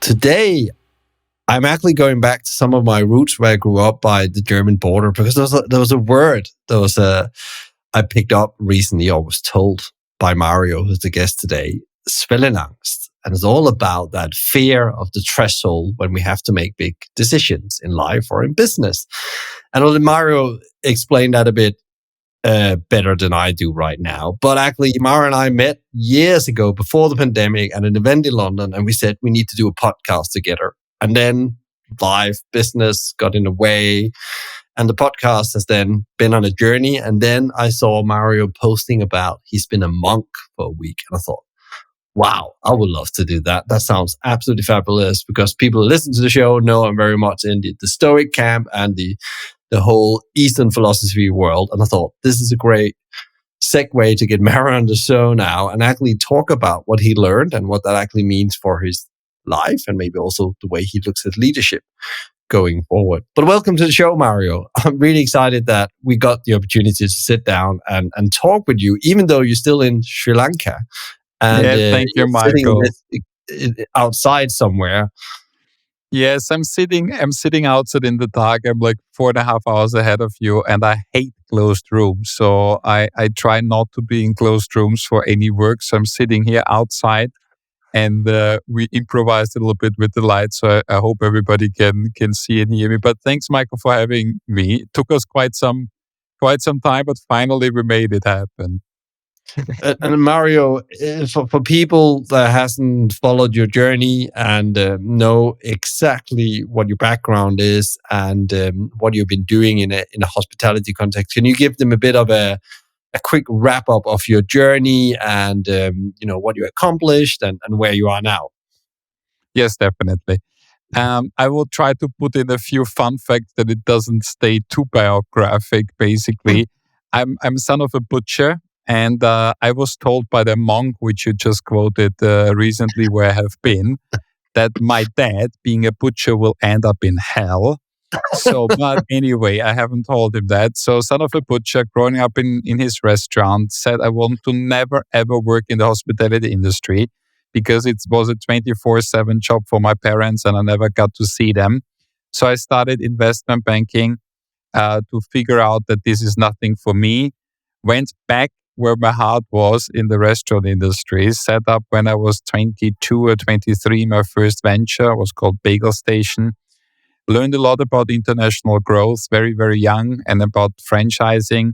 Today, I'm actually going back to some of my roots where I grew up by the German border, because there was a word I picked up recently, or was told by Mario, who's the guest today, Schwellenangst. And it's all about that fear of the threshold when we have to make big decisions in life or in business. And I'll let Mario explain that a bit better than I do right now. But actually, Mario and I met years ago before the pandemic at an event in London, and we said we need to do a podcast together. And then life, business got in the way. And the podcast has then been on a journey. And then I saw Mario posting about he's been a monk for a week. And I thought, wow, I would love to do that. That sounds absolutely fabulous, because people who listen to the show know I'm very much in the Stoic camp and the whole Eastern philosophy world. And I thought this is a great segue to get Mario on the show now and actually talk about what he learned and what that actually means for his life, and maybe also the way he looks at leadership going forward. But welcome to the show, Mario. I'm really excited that we got the opportunity to sit down and talk with you, even though you're still in Sri Lanka. And thank you, Michael. Outside somewhere. Yes, I'm sitting outside in the dark. I'm like 4.5 hours ahead of you, and I hate closed rooms. So I try not to be in closed rooms for any work. So I'm sitting here outside, and we improvised a little bit with the lights. So I hope everybody can see and hear me. But thanks, Michael, for having me. It took us quite some time, but finally we made it happen. And Mario, for people that hasn't followed your journey and know exactly what your background is and what you've been doing in a hospitality context, can you give them a bit of a quick wrap up of your journey and what you accomplished and where you are now? Yes, definitely. I will try to put in a few fun facts that it doesn't stay too biographic. Basically, I'm son of a butcher. And I was told by the monk, which you just quoted recently, where I have been, that my dad, being a butcher, will end up in hell. So, but anyway, I haven't told him that. So, son of a butcher, growing up in his restaurant, said I want to never, ever work in the hospitality industry because it was a 24/7 job for my parents and I never got to see them. So, I started investment banking to figure out that this is nothing for me. Went back where my heart was in the restaurant industry, set up when I was 22 or 23, my first venture was called Bagel Station. Learned a lot about international growth, very, very young, and about franchising.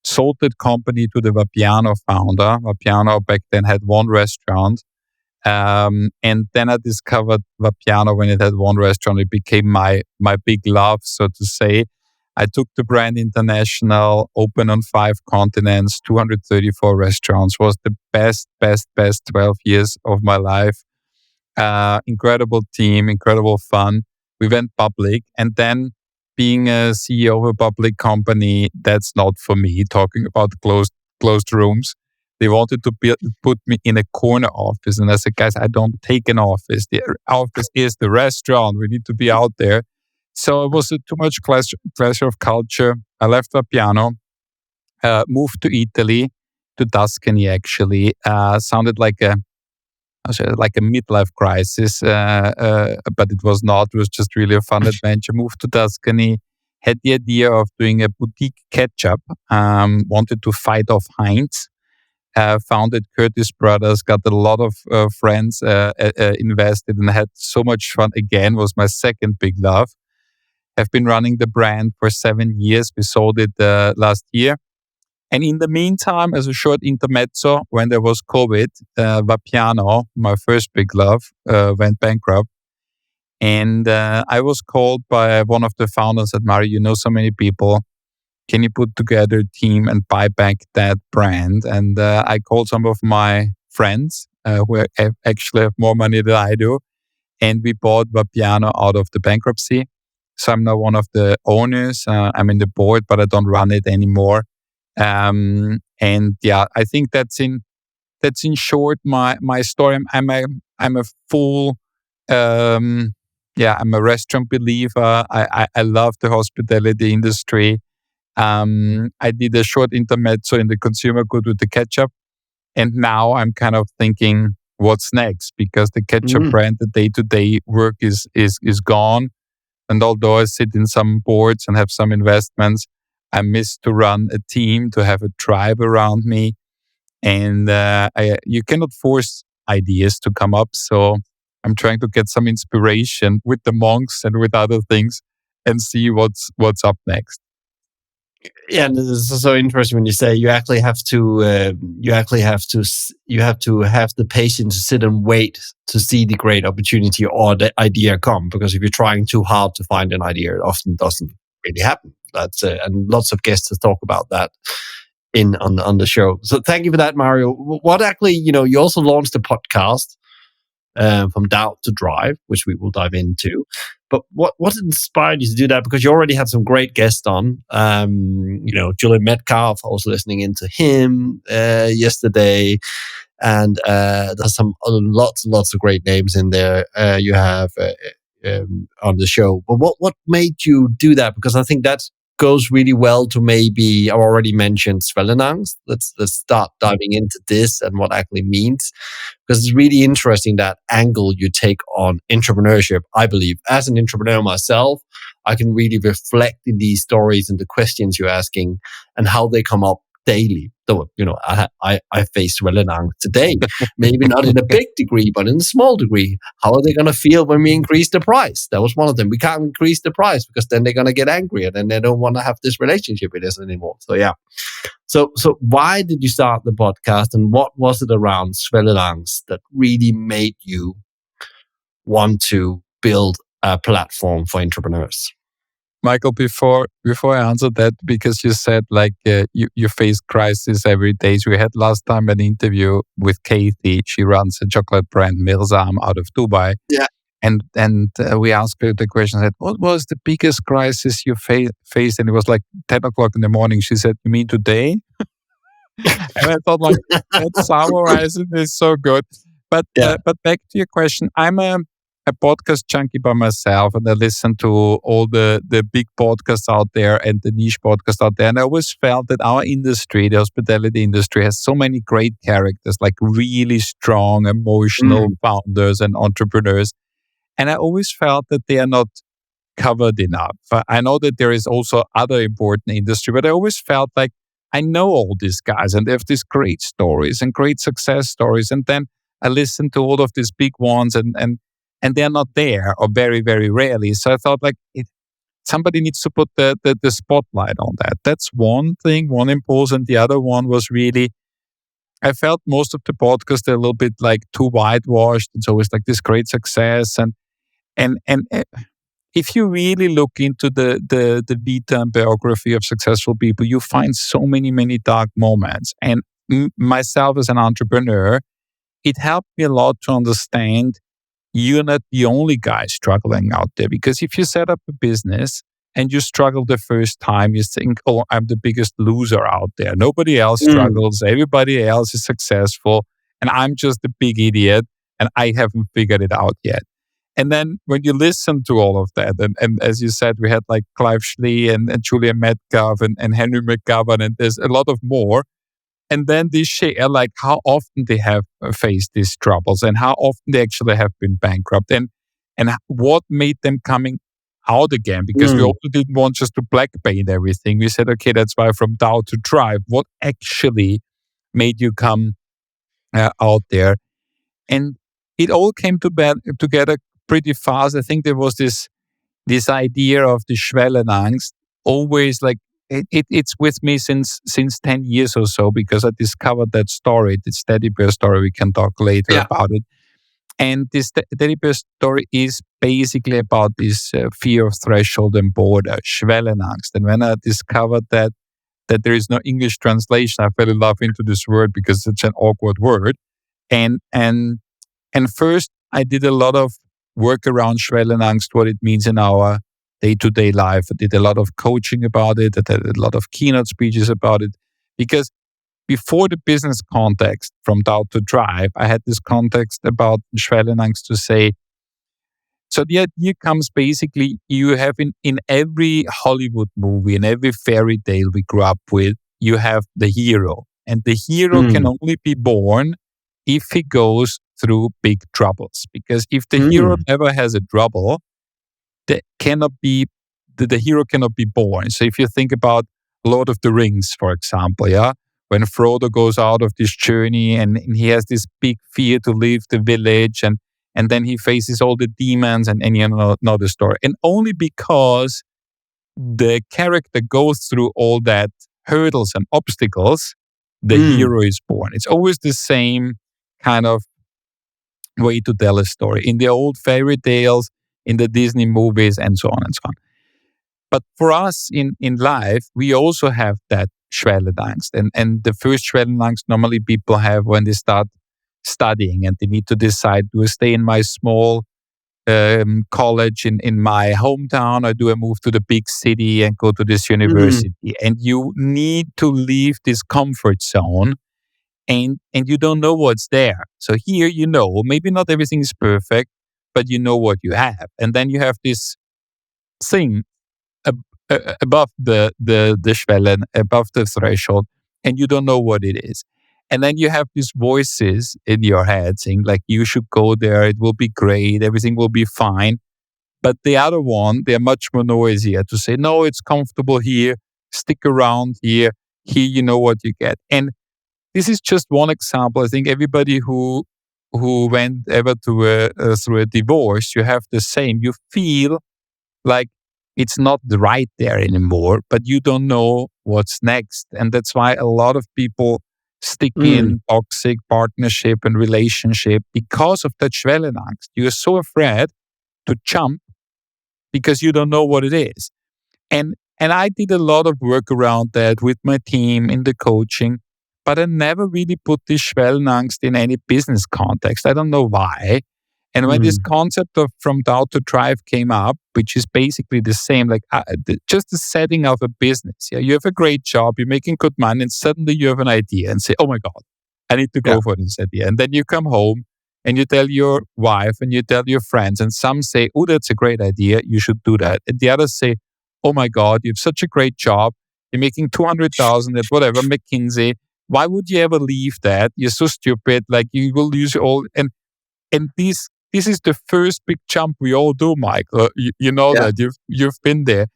Sold that company to the Vapiano founder. Vapiano back then had one restaurant. And then I discovered Vapiano when it had one restaurant. It became my big love, so to say. I took the brand international, open on 5 continents, 234 restaurants. Was the best 12 years of my life. Incredible team, incredible fun. We went public, and then being a CEO of a public company, that's not for me. Talking about closed rooms, they wanted to put me in a corner office, and I said, guys, I don't take an office. The office is the restaurant. We need to be out there. So it was too much clash of culture. I left Vapiano, moved to Italy, to Tuscany actually. Sounded like a midlife crisis, but it was not. It was just really a fun adventure. Moved to Tuscany, had the idea of doing a boutique ketchup, wanted to fight off Heinz. Founded Curtis Brothers, got a lot of friends invested, and had so much fun. Again, was my second big love. Have been running the brand for 7 years. We sold it last year. And in the meantime, as a short intermezzo, when there was COVID, Vapiano, my first big love, went bankrupt. And I was called by one of the founders at Mario, you know so many people. Can you put together a team and buy back that brand? And I called some of my friends who actually have more money than I do. And we bought Vapiano out of the bankruptcy. So I'm now one of the owners. I'm in the board, but I don't run it anymore. And yeah, I think that's in short my story. I'm a full I'm a restaurant believer. I love the hospitality industry. I did a short intermezzo in the consumer good with the ketchup, and now I'm kind of thinking, what's next, because the ketchup Mm. brand, the day-to-day work is gone. And although I sit in some boards and have some investments, I miss to run a team, to have a tribe around me. And you cannot force ideas to come up. So I'm trying to get some inspiration with the monks and with other things and see what's up next. Yeah, and this is so interesting when you say you actually have to have the patience to sit and wait to see the great opportunity or the idea come. Because if you're trying too hard to find an idea, it often doesn't really happen. That's and lots of guests talk about that on the show. So thank you for that, Mario. What actually, you also launched a podcast. From doubt to drive, which we will dive into. But what inspired you to do that? Because you already had some great guests on. Julian Metcalf. I was listening into him yesterday, and there's some lots and lots of great names in there. You have on the show. But what made you do that? Because I think that goes really well to maybe I already mentioned Schwellenangst. Let's start diving into this and what actually means, because it's really interesting that angle you take on entrepreneurship. I believe as an entrepreneur myself, I can really reflect in these stories and the questions you're asking and how they come up daily. Though, I face Schwellenangst today, maybe not in a big degree, but in a small degree. How are they going to feel when we increase the price? That was one of them. We can't increase the price because then they're going to get angry and then they don't want to have this relationship with us anymore. So yeah. So why did you start the podcast, and what was it around Schwellenangst that really made you want to build a platform for entrepreneurs? Michael, before I answer that, because you said you face crisis every day. So we had last time an interview with Kathy. She runs a chocolate brand Mirzam out of Dubai. Yeah. And we asked her the question, said, what was the biggest crisis you faced? And it was like 10 o'clock in the morning. She said, you mean today? And I thought, that summarizes it is so good. But back to your question, I'm a podcast junkie by myself, and I listen to all the big podcasts out there and the niche podcasts out there. And I always felt that our industry, the hospitality industry, has so many great characters, like really strong, emotional founders and entrepreneurs. And I always felt that they are not covered enough. I know that there is also other important industry, but I always felt like I know all these guys and they have these great stories and great success stories. And then I listen to all of these big ones and they're not there, or very, very rarely. So I thought somebody needs to put the spotlight on that. That's one thing, one impulse. And the other one was really, I felt most of the podcasts are a little bit like too whitewashed. It's always like this great success. And if you really look into the vita and biography of successful people, you find so many dark moments. And myself as an entrepreneur, it helped me a lot to understand you're not the only guy struggling out there. Because if you set up a business and you struggle the first time, you think, oh, I'm the biggest loser out there. Nobody else struggles. Everybody else is successful. And I'm just a big idiot. And I haven't figured it out yet. And then when you listen to all of that, and as you said, we had like Clive Schley and Julian Metcalf and Henry McGovern, and there's a lot of more. And then they share like how often they have faced these troubles and how often they actually have been bankrupt and what made them coming out again. Because we also didn't want just to black paint everything. We said, okay, that's why from doubt to drive. What actually made you come out there? And it all came together pretty fast. I think there was this idea of the Schwellenangst always like it's with me since 10 years or so, because I discovered that story, this teddy bear story. We can talk later about it. And this teddy bear story is basically about this fear of threshold and border, Schwellenangst. And when I discovered that there is no English translation, I fell in love into this word because it's an awkward word. And first, I did a lot of work around Schwellenangst, what it means in our day-to-day life. I did a lot of coaching about it. I did a lot of keynote speeches about it. Because before the business context, from doubt to drive, I had this context about Schwellenangst to say, so the idea comes basically, you have in every Hollywood movie, in every fairy tale we grew up with, you have the hero. And the hero can only be born if he goes through big troubles. Because if the hero Mm. never has a trouble, there cannot be the hero cannot be born. So if you think about Lord of the Rings, for example, yeah, when Frodo goes out of this journey and he has this big fear to leave the village, and then he faces all the demons, and you know the story. And only because the character goes through all that hurdles and obstacles, the Mm. hero is born. It's always the same kind of way to tell a story in the old fairy tales, in the Disney movies, and so on and so on. But for us in life, we also have that Schwellenangst. And the first Schwellenangst normally people have when they start studying and they need to decide, do I stay in my small college in my hometown, or do I move to the big city and go to this Mm. university? And you need to leave this comfort zone, and you don't know what's there. So here, maybe not everything is perfect, but you know what you have. And then you have this thing above the Schwellen, above the threshold, and you don't know what it is. And then you have these voices in your head saying, like, you should go there, it will be great, everything will be fine. But the other one, they're much more noisier to say, no, it's comfortable here, stick around here, you know what you get. And this is just one example. I think everybody who went ever to through a divorce, you have the same. You feel like it's not right there anymore, but you don't know what's next. And that's why a lot of people stick Mm. in toxic partnership and relationship because of that Schwellenangst. You're so afraid to jump because you don't know what it is. And I did a lot of work around that with my team in the coaching, but I never really put this Schwellenangst in any business context. I don't know why. And when this Mm. concept of from doubt to drive came up, which is basically the same, like just the setting of a business. Yeah, you have a great job, you're making good money, and suddenly you have an idea and say, "Oh my God, I need to Yeah. go for this idea." And then you come home and you tell your wife and you tell your friends, and some say, "Oh, that's a great idea, you should do that." And the others say, "Oh my God, you have such a great job, you're making 200,000 at whatever McKinsey. Why would you ever leave that? You're so stupid. Like you will lose all." And this is the first big jump we all do, Michael. You know Yeah. that you've been there,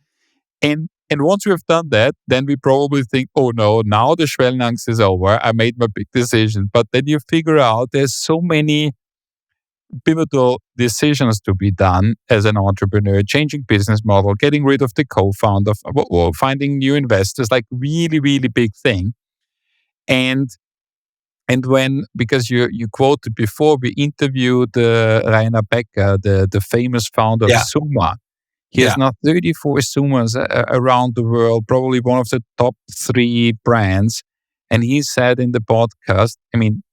and once we have done that, then we probably think, oh no, now the Schwellenangst is over. I made my big decision. But then you figure out there's so many pivotal decisions to be done as an entrepreneur, changing business model, getting rid of the co-founder, or finding new investors, like really, really big thing. And when, because you quoted before, we interviewed Rainer Becker, the famous founder of Yeah. Suma. He has Yeah. now 34 Sumas around the world, probably one of the top 3 brands. And he said in the podcast, I mean,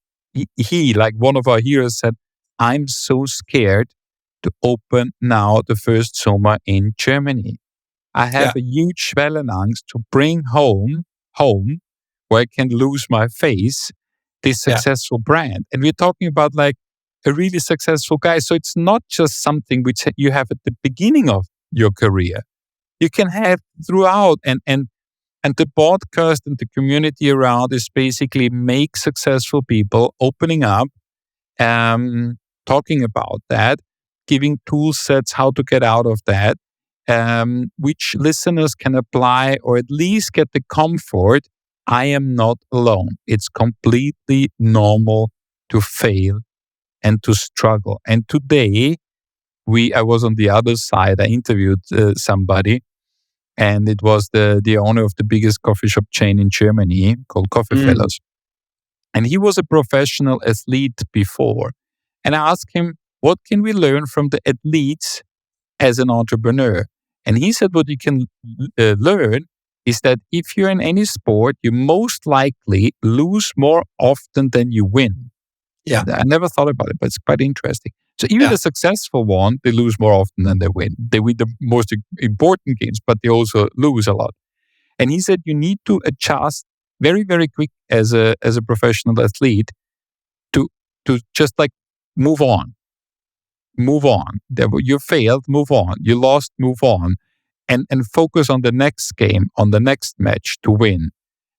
he like one of our heroes, said, "I'm so scared to open now the first Suma in Germany. I have Yeah. a huge Schwellenangst to bring home where I can lose my face, this Yeah. successful brand." And we're talking about like a really successful guy. So it's not just something which you have at the beginning of your career. You can have throughout, and the podcast and the community around is basically make successful people opening up, talking about that, giving tool sets how to get out of that, which listeners can apply or at least get the comfort. I am not alone. It's completely normal to fail and to struggle. And today, I was on the other side. I interviewed somebody, and it was the owner of the biggest coffee shop chain in Germany called Coffee Mm. Fellows. And he was a professional athlete before. And I asked him, what can we learn from the athletes as an entrepreneur? And he said, what you can learn is that if you're in any sport, you most likely lose more often than you win. Yeah. I never thought about it, but it's quite interesting. So even Yeah. the successful one, they lose more often than they win. They win the most important games, but they also lose a lot. And he said you need to adjust very, very quick as a professional athlete to just like move on. Move on. You failed, move on. You lost, move on. And focus on the next game, on the next match to win.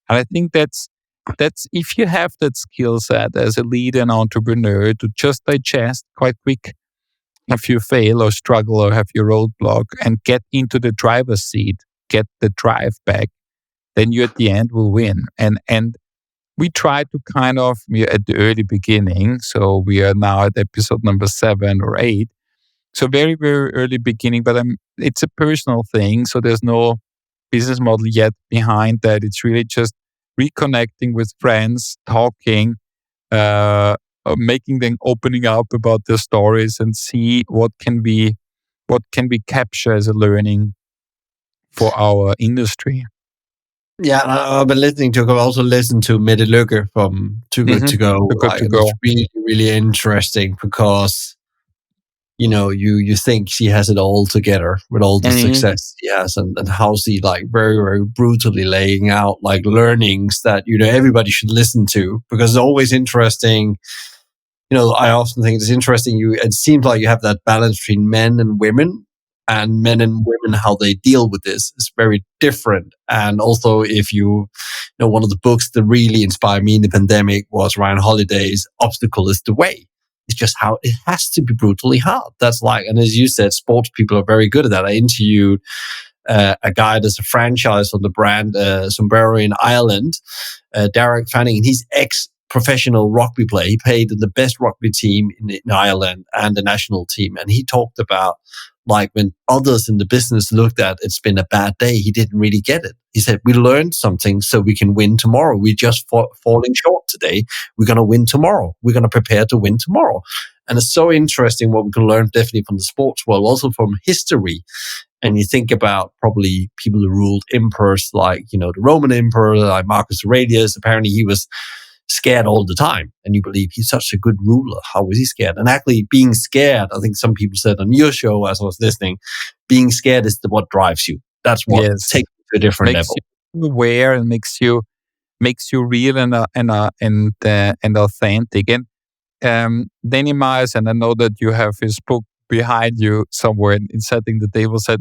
And I think that's that's if you have that skill set as a leader and entrepreneur to just digest quite quick if you fail or struggle or have your roadblock and get into the driver's seat, get the drive back, then you at the end will win. And we try to kind of, we're at the early beginning, so we are now at episode number 7 or 8. So very, very early beginning, but it's a personal thing. So there's no business model yet behind that. It's really just reconnecting with friends, talking, making them opening up about their stories and see what can we capture as a learning for our industry. Yeah, I've been listening to. I've also listened to Mette Lykke from Too Good to Go. Too Good to Go. It's really, really interesting because you think she has it all together with all the success she has, and how she like very, very brutally laying out like learnings that everybody should listen to, because it's always interesting. I often think it's interesting. It seems like you have that balance between men and women, and men and women, how they deal with this is very different. And also, if one of the books that really inspired me in the pandemic was Ryan Holiday's "Obstacle is the Way." It's just how it has to be brutally hard. That's like, and as you said, sports people are very good at that. I interviewed a guy that's a franchise on the brand Sombrero in Ireland, Derek Fanning, and he's ex-professional rugby player. He played in the best rugby team in Ireland and the national team. And he talked about like when others in the business looked at it's been a bad day, he didn't really get it. He said, we learned something so we can win tomorrow. We just falling short today. We're going to win tomorrow. We're going to prepare to win tomorrow. And it's so interesting what we can learn definitely from the sports world, also from history. And you think about probably people who ruled emperors like, the Roman emperor, like Marcus Aurelius. Apparently he was scared all the time. And you believe he's such a good ruler. How was he scared? And actually being scared, I think some people said on your show as I was listening, being scared is what drives you. That's what takes you to a different level. You aware and makes you real and authentic. And Danny Myers, and I know that you have his book behind you somewhere in setting the table, said,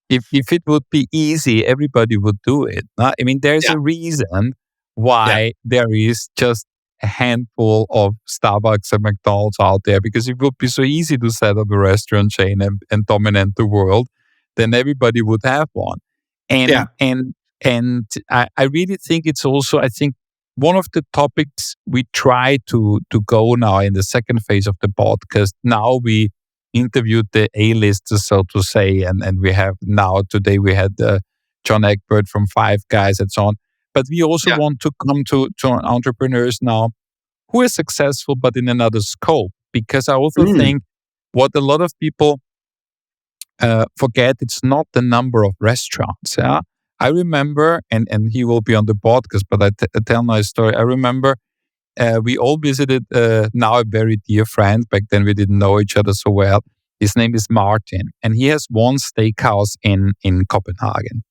if it would be easy, everybody would do it. I mean, there's a reason why there is just a handful of Starbucks and McDonald's out there, because it would be so easy to set up a restaurant chain and dominate the world, then everybody would have one. And I really think it's also, I think, one of the topics we try to go now in the second phase of the podcast. Now we interviewed the A-listers, so to say, and we have now, today we had John Egbert from Five Guys and so on. But we also want to come to entrepreneurs now who are successful, but in another scope. Because I also think what a lot of people forget, it's not the number of restaurants. Yeah? I remember, and he will be on the podcast, but I tell my story. I remember we all visited now a very dear friend. Back then we didn't know each other so well. His name is Martin, and he has one steakhouse in Copenhagen.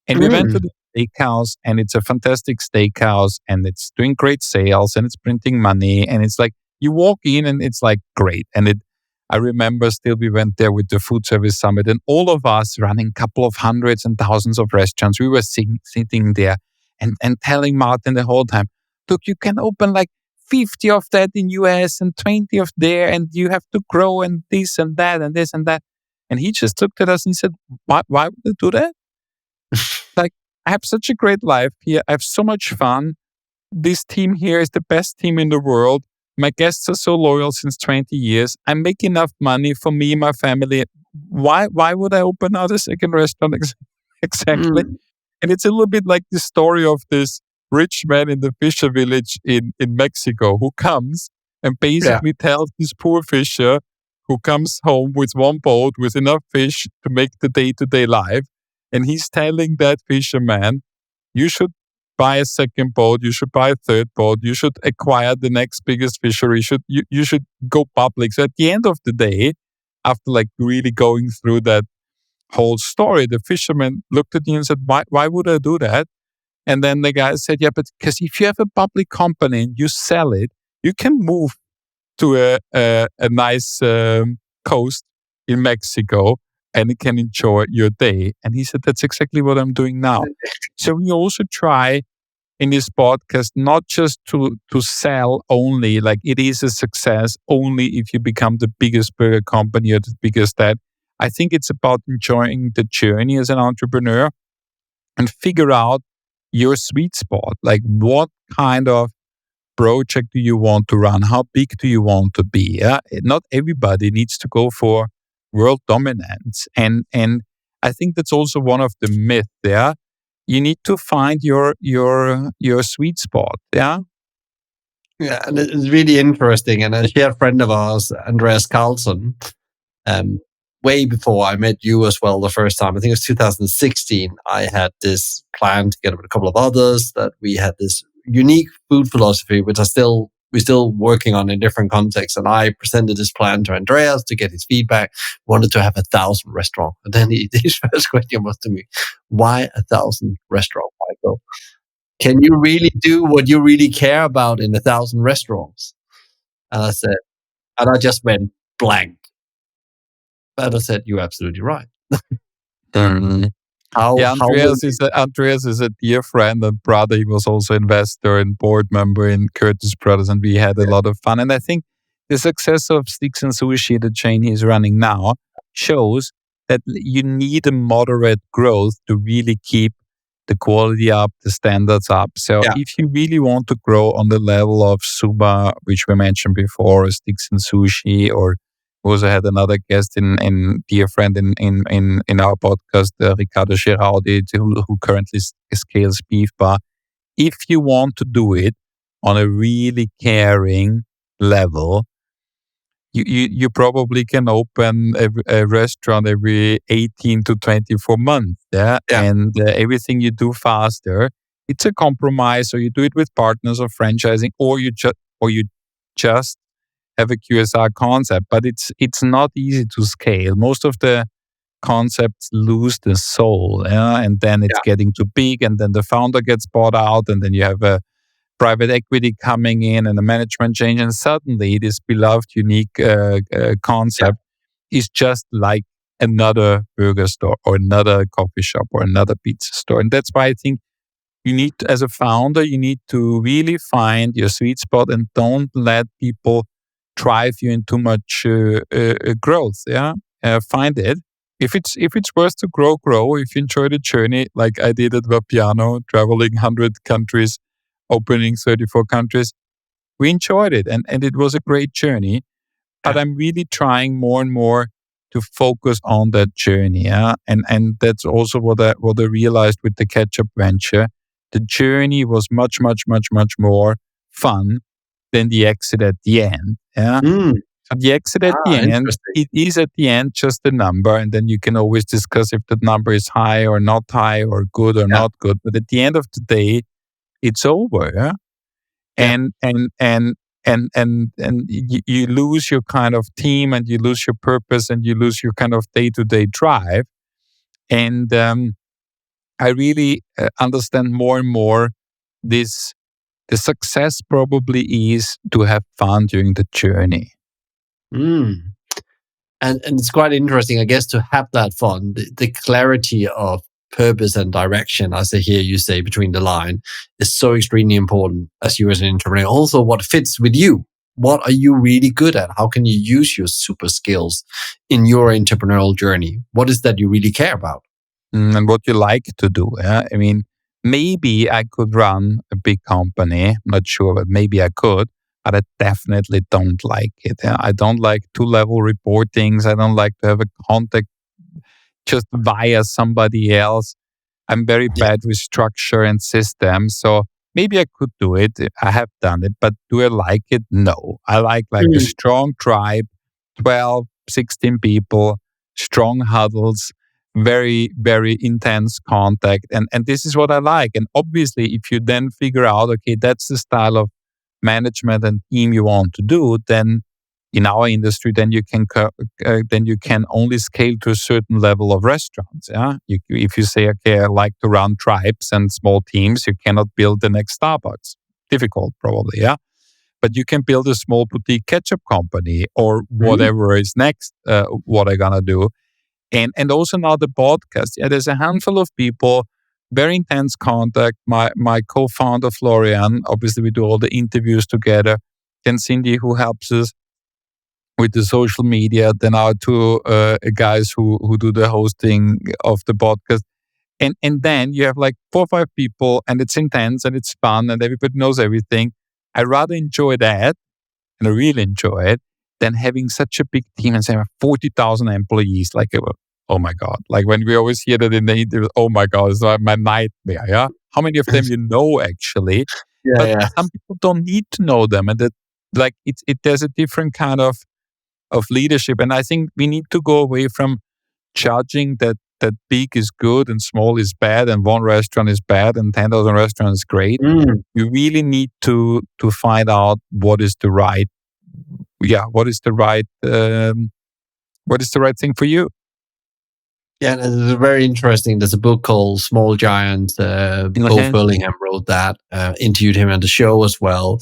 And we went to the steakhouse, and it's a fantastic steakhouse, and it's doing great sales, and it's printing money, and it's like you walk in, and it's like great. And I remember still we went there with the Food Service Summit, and all of us running a couple of hundreds and thousands of restaurants. We were sitting there and telling Martin the whole time, look, you can open like 50 of that in US and 20 of there, and you have to grow and this and that and this and that. And he just looked at us and said, why would I do that? Like, I have such a great life here. I have so much fun. This team here is the best team in the world. My guests are so loyal since 20 years. I make enough money for me and my family. Why would I open now the second restaurant? Exactly. And it's a little bit like the story of this rich man in the fisher village in Mexico who comes and basically tells this poor fisher who comes home with one boat with enough fish to make the day-to-day life. And he's telling that fisherman, you should buy a second boat, you should buy a third boat, you should acquire the next biggest fishery, you should go public. So at the end of the day, after like really going through that whole story, the fisherman looked at me and said, why would I do that? And then the guy said, yeah, but because if you have a public company and you sell it, you can move to a nice coast in Mexico and you can enjoy your day. And he said, that's exactly what I'm doing now. So we also try in this podcast, not just to sell only, like it is a success only if you become the biggest burger company or the biggest that. I think it's about enjoying the journey as an entrepreneur and figure out your sweet spot. Like what kind of project do you want to run? How big do you want to be? Yeah? Not everybody needs to go for world dominance. And I think that's also one of the myths. Yeah. You need to find your sweet spot. Yeah. Yeah, and it's really interesting. And a dear friend of ours, Andreas Carlson, um, way before I met you as well the first time, I think it was 2016, I had this plan together with a couple of others that we had this unique food philosophy, which we're still working on in different contexts. And I presented this plan to Andreas to get his feedback, wanted to have 1,000 restaurants. And then his first question was to me, why 1,000 restaurants, Michael? Can you really do what you really care about in 1,000 restaurants? And I just went blank. And I said, you're absolutely right. Mm. Yeah, Andreas is a dear friend and brother. He was also investor and board member in Curtis Brothers, and we had a lot of fun. And I think the success of Sticks and Sushi, the chain he's running now, shows that you need a moderate growth to really keep the quality up, the standards up. So if you really want to grow on the level of Suba, which we mentioned before, or Sticks and Sushi, or we also had another guest in dear friend in our podcast, Riccardo Geraldi, who currently scales Beef Bar. If you want to do it on a really caring level, you probably can open a restaurant every 18 to 24 months. Yeah. And everything you do faster, it's a compromise. Or you do it with partners or franchising, or you just have a QSR concept. But it's not easy to scale. Most of the concepts lose the soul. Yeah? And then it's getting too big, and then the founder gets bought out, and then you have a private equity coming in and a management change, and suddenly this beloved, unique concept is just like another burger store or another coffee shop or another pizza store. And that's why I think you need, as a founder, you need to really find your sweet spot and don't let people drive you into much growth. Yeah, find it. If it's worth to grow. If you enjoy the journey, like I did at Vapiano, traveling 100 countries, opening 34 countries, we enjoyed it, and it was a great journey. But I'm really trying more and more to focus on that journey. Yeah, and that's also what I realized with the ketchup venture. The journey was much more fun than the exit at the end. Yeah. So the exit at the end, it is at the end just a number, and then you can always discuss if that number is high or not high, or good or not good. But at the end of the day, it's over. Yeah? And you lose your kind of team, and you lose your purpose, and you lose your kind of day-to-day drive. And I really understand more and more this. The success probably is to have fun during the journey. And it's quite interesting, I guess, to have that fun, the clarity of purpose and direction, as I hear you say between the line, is so extremely important as you as an entrepreneur. Also, what fits with you. What are you really good at? How can you use your super skills in your entrepreneurial journey? What is that you really care about? And what you like to do. Yeah? I mean, maybe I could run a big company. I'm not sure, but maybe I could. But I definitely don't like it. Yeah? I don't like two-level reportings. I don't like to have a contact just via somebody else. I'm very bad with structure and systems. So maybe I could do it. I have done it. But do I like it? No. I like a strong tribe, 12, 16 people, strong huddles, very, very intense contact. And this is what I like. And obviously, if you then figure out, okay, that's the style of management and team you want to do, then in our industry, then you can only scale to a certain level of restaurants. Yeah, if you say, okay, I like to run tribes and small teams, you cannot build the next Starbucks. Difficult, probably. Yeah, but you can build a small boutique ketchup company or whatever is next. What I'm gonna do, and also now the podcast. Yeah, there's a handful of people very intense contact. My co-founder Florian, obviously we do all the interviews together. Then Cindy, who helps us with the social media. Then our two guys who do the hosting of the podcast. And then you have like 4 or 5 people, and it's intense and it's fun and everybody knows everything. I rather enjoy that, and I really enjoy it, than having such a big team and say 40,000 employees. Like, oh my God. Like when we always hear that in the interview, oh my God, it's like my nightmare. Yeah. How many of them you know actually? Yeah, But yeah. some people don't need to know them. And that like there's a different kind of leadership. And I think we need to go away from judging that big is good and small is bad and one restaurant is bad and 10,000 restaurants is great. Mm. You really need to find out what is the right thing for you. Yeah, and it's very interesting. There's a book called Small Giant. Bo Burlingham wrote that, interviewed him on the show as well.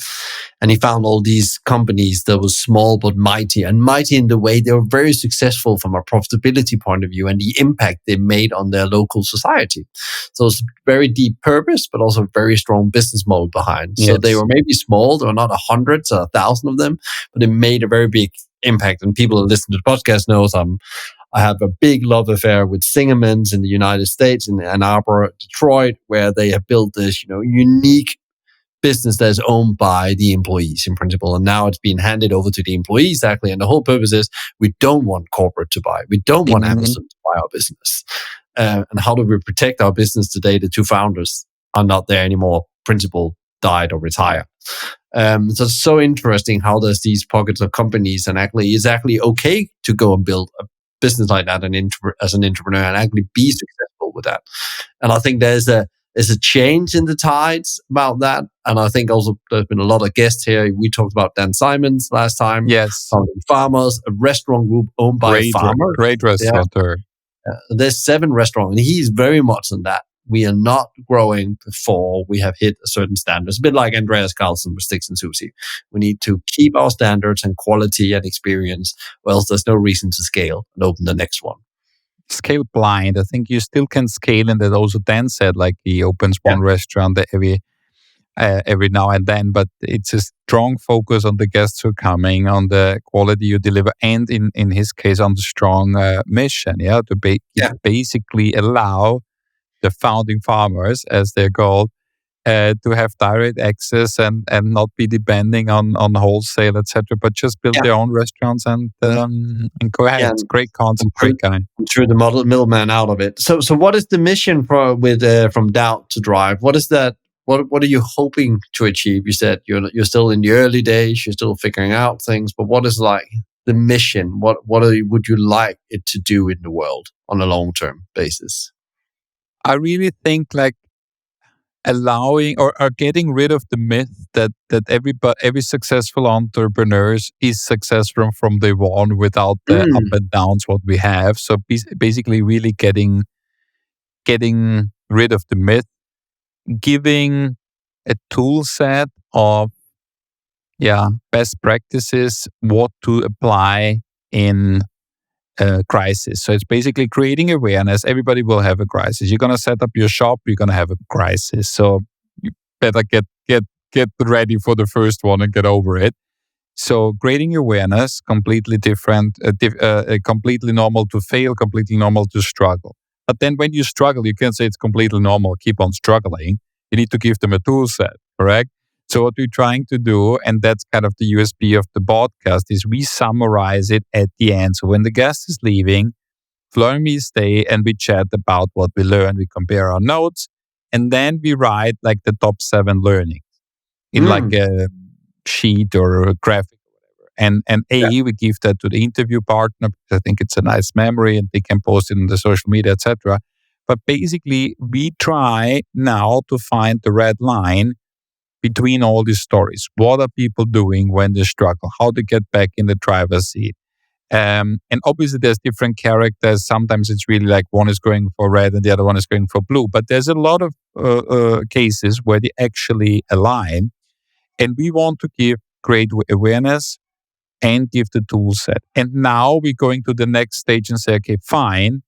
And he found all these companies that were small but mighty, and mighty in the way they were very successful from a profitability point of view and the impact they made on their local society. So it's very deep purpose, but also very strong business model behind. Yes. So they were maybe small, there were not hundreds or 1,000 of them, but they made a very big impact. And people who listen to the podcast knows I have a big love affair with Singerman's in the United States, in Ann Arbor, Detroit, where they have built this, unique business that is owned by the employees in principle. And now it's being handed over to the employees, actually. And the whole purpose is we don't want corporate to buy. We don't want Amazon to buy our business. And how do we protect our business today? The two founders are not there anymore. Principal died or retired. So it's so interesting how there's these pockets of companies, and actually it's actually okay to go and build a business like that as an entrepreneur and actually be successful with that. And I think there's a change in the tides about that. And I think also there's been a lot of guests here. We talked about Dan Simons last time. Yes. Founding Farmers, a restaurant group owned by farmers. Great restaurateur. Yeah. There's 7 restaurants, and he's very much on that. We are not growing before we have hit a certain standard. It's a bit like Andreas Carlson with Sticks and Sushi. We need to keep our standards and quality and experience, or else there's no reason to scale and open the next one. Scale blind. I think you still can scale, and that also Dan said, like he opens one restaurant every now and then, but it's a strong focus on the guests who are coming, on the quality you deliver, and in his case on the strong mission, to basically allow the founding farmers, as they're called, to have direct access and not be depending on wholesale, etc., but just build their own restaurants and go ahead. It's a great concept, great guy. Threw the middleman out of it. So what is the mission from doubt to drive? What is that? What are you hoping to achieve? You said you're still in the early days. You're still figuring out things. But what is like the mission? What would you like it to do in the world on a long term basis? I really think like allowing or getting rid of the myth that every successful entrepreneur is successful from day one without the up and downs what we have. So basically, really getting rid of the myth, giving a tool set of best practices, what to apply in crisis. So it's basically creating awareness. Everybody will have a crisis. You're going to set up your shop, you're going to have a crisis. So you better get ready for the first one and get over it. So creating awareness, completely different, completely normal to fail, completely normal to struggle. But then when you struggle, you can't say it's completely normal, keep on struggling. You need to give them a tool set, correct? So what we're trying to do, and that's kind of the USP of the podcast, is we summarize it at the end. So when the guest is leaving, Fleur and me stay and we chat about what we learned. We compare our notes, and then we write like the top 7 learnings in like a sheet or a graphic or whatever. And we give that to the interview partner because I think it's a nice memory and they can post it on the social media, etc. But basically, we try now to find the red line between all these stories. What are people doing when they struggle? How to get back in the driver's seat? And obviously there's different characters. Sometimes it's really like one is going for red and the other one is going for blue. But there's a lot of cases where they actually align. And we want to give great awareness and give the tool set. And now we're going to the next stage and say, okay, fine.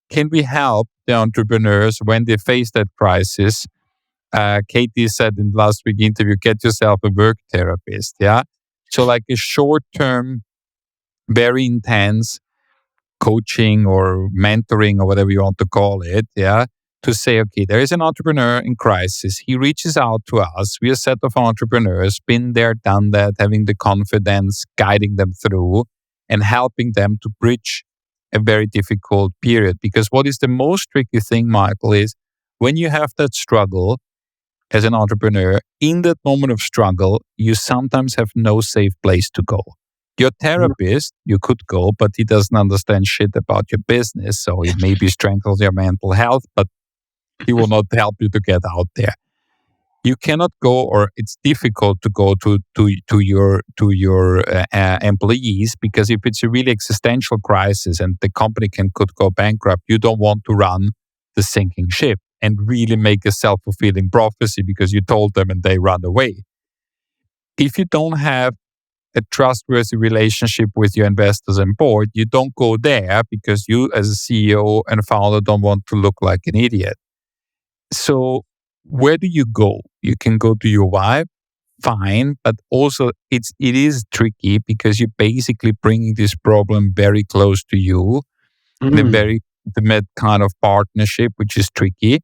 can we help the entrepreneurs when they face that crisis? Katie said in last week interview, get yourself a work therapist. Yeah. So like a short term, very intense coaching or mentoring or whatever you want to call it. Yeah. To say, okay, there is an entrepreneur in crisis. He reaches out to us. We're a set of entrepreneurs, been there, done that, having the confidence, guiding them through and helping them to bridge a very difficult period. Because what is the most tricky thing, Michael, is when you have that struggle as an entrepreneur, in that moment of struggle, you sometimes have no safe place to go. Your therapist, you could go, but he doesn't understand shit about your business. So he maybe strengthens your mental health, but he will not help you to get out there. You cannot go, or it's difficult to go to your employees, because if it's a really existential crisis and the company could go bankrupt, you don't want to run the sinking ship and really make a self-fulfilling prophecy because you told them and they run away. If you don't have a trustworthy relationship with your investors and board, you don't go there because you as a CEO and founder don't want to look like an idiot. So where do you go? You can go to your wife, fine, but also it is tricky because you're basically bringing this problem very close to you in a very intimate kind of partnership, which is tricky.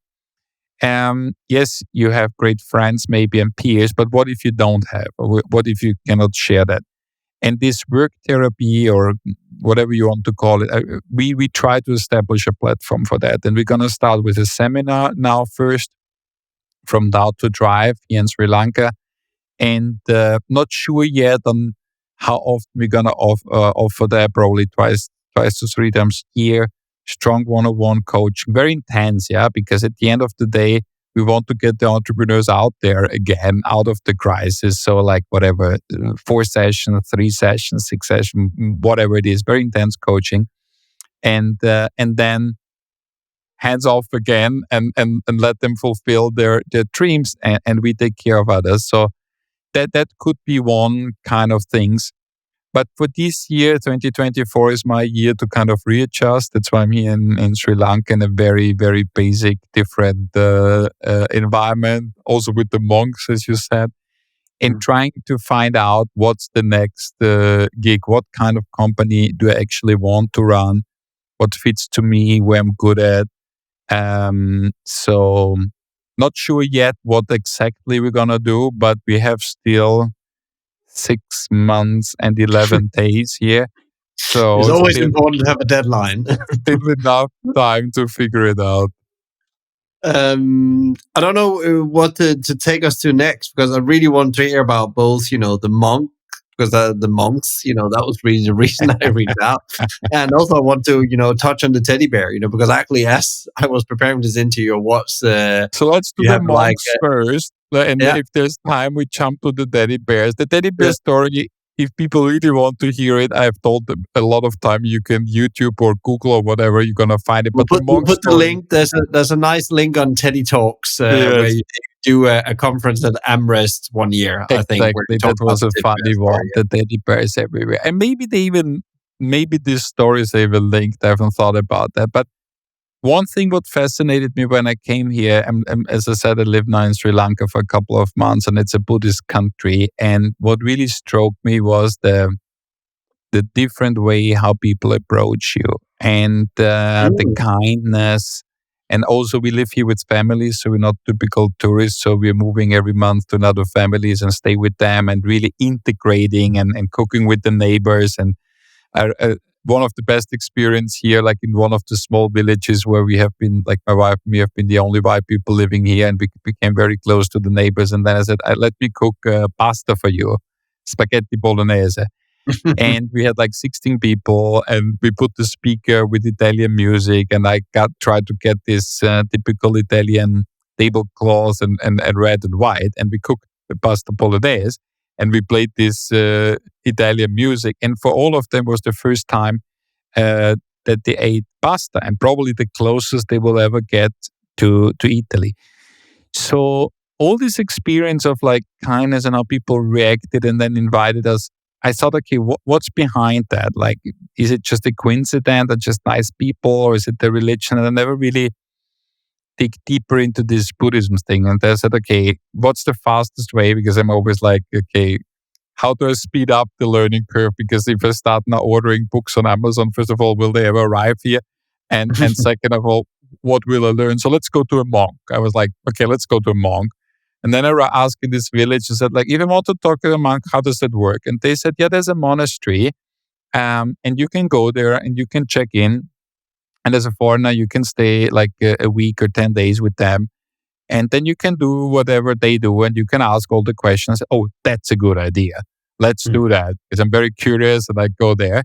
Yes, you have great friends maybe and peers, but what if you don't have? Or what if you cannot share that? And this work therapy or whatever you want to call it, we try to establish a platform for that. And we're going to start with a seminar now first from Doubt to Drive here in Sri Lanka. And not sure yet on how often we're going to offer that, probably twice to three times a year. Strong one-on-one coaching, very intense, yeah, because at the end of the day, we want to get the entrepreneurs out there again, out of the crisis. So like whatever, 4 sessions, 3 sessions, 6 sessions, whatever it is, very intense coaching. And then hands off again and let them fulfill their dreams and we take care of others. So that could be one kind of things. But for this year, 2024 is my year to kind of readjust. That's why I'm here in Sri Lanka in a very, very basic, different environment, also with the monks, as you said, and trying to find out what's the next gig, what kind of company do I actually want to run, what fits to me, where I'm good at. So not sure yet what exactly we're going to do, but we have still 6 months and 11 days here. So it's always important to have a deadline. still enough time to figure it out. I don't know what to take us to next, because I really want to hear about both, the monk, because the monks, that was really the reason I reached out. And also I want to, touch on the teddy bear, because actually as I was preparing this interview, so let's do the monks first. And if there's time, we jump to the teddy bears. The teddy bear story, if people really want to hear it, I've told them a lot of time. You can YouTube or Google or whatever, you're going to find it. We'll put the link. There's a nice link on Teddy Talks where you do a conference at Amrest one year, exactly. I think. That was a funny one. The teddy bears everywhere. And maybe these stories they even linked. I haven't thought about that. But one thing what fascinated me when I came here, as I said, I live now in Sri Lanka for a couple of months, and it's a Buddhist country. And what really struck me was the different way how people approach you and the kindness. And also we live here with families, so we're not typical tourists. So we're moving every month to another families and stay with them and really integrating and cooking with the neighbors. And one of the best experience here, like in one of the small villages where we have been, like my wife and me have been the only white people living here, and we became very close to the neighbors. And then I said, let me cook pasta for you, spaghetti bolognese. And we had like 16 people, and we put the speaker with Italian music, and I tried to get this typical Italian tablecloth and red and white, and we cooked the pasta bolognese, and we played this Italian music. And for all of them was the first time that they ate pasta, and probably the closest they will ever get to Italy. So all this experience of like kindness and how people reacted and then invited us, I thought, okay, what's behind that? Like, is it just a coincidence or just nice people, or is it the religion? And I never really dig deeper into this Buddhism thing. And I said, okay, what's the fastest way? Because I'm always like, okay, how do I speed up the learning curve? Because if I start now ordering books on Amazon, first of all, will they ever arrive here? And second of all, what will I learn? So let's go to a monk. I was like, okay, let's go to a monk. And then I asked in this village, I said, like, if I want to talk to a monk, how does that work? And they said, yeah, there's a monastery, and you can go there and you can check in. And as a foreigner, you can stay like a week or 10 days with them. And then you can do whatever they do and you can ask all the questions. Oh, that's a good idea. Let's do that. Because I'm very curious and I go there.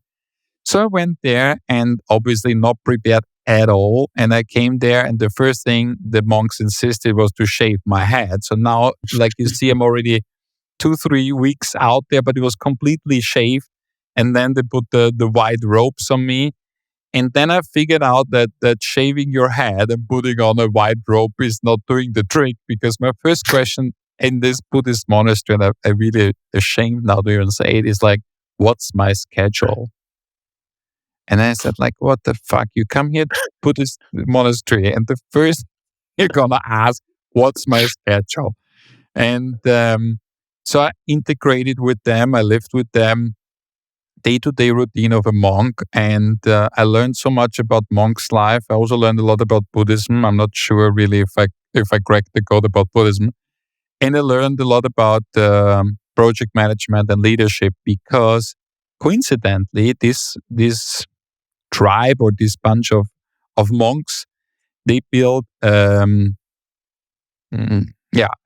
So I went there and obviously not prepared at all. And I came there and the first thing the monks insisted was to shave my head. So now, like you see, I'm already 2-3 weeks out there, but it was completely shaved. And then they put the white ropes on me. And then I figured out that shaving your head and putting on a white robe is not doing the trick, because my first question in this Buddhist monastery, and I'm really ashamed now to even say it, is like, what's my schedule? And I said, like, what the fuck? You come here to Buddhist monastery and the first you're going to ask, what's my schedule? And so I integrated with them. I lived with them. Day-to-day routine of a monk, and I learned so much about monk's life. I also learned a lot about Buddhism. I'm not sure really if I cracked the code about Buddhism, and I learned a lot about project management and leadership, because coincidentally, this tribe or this bunch of monks, they built a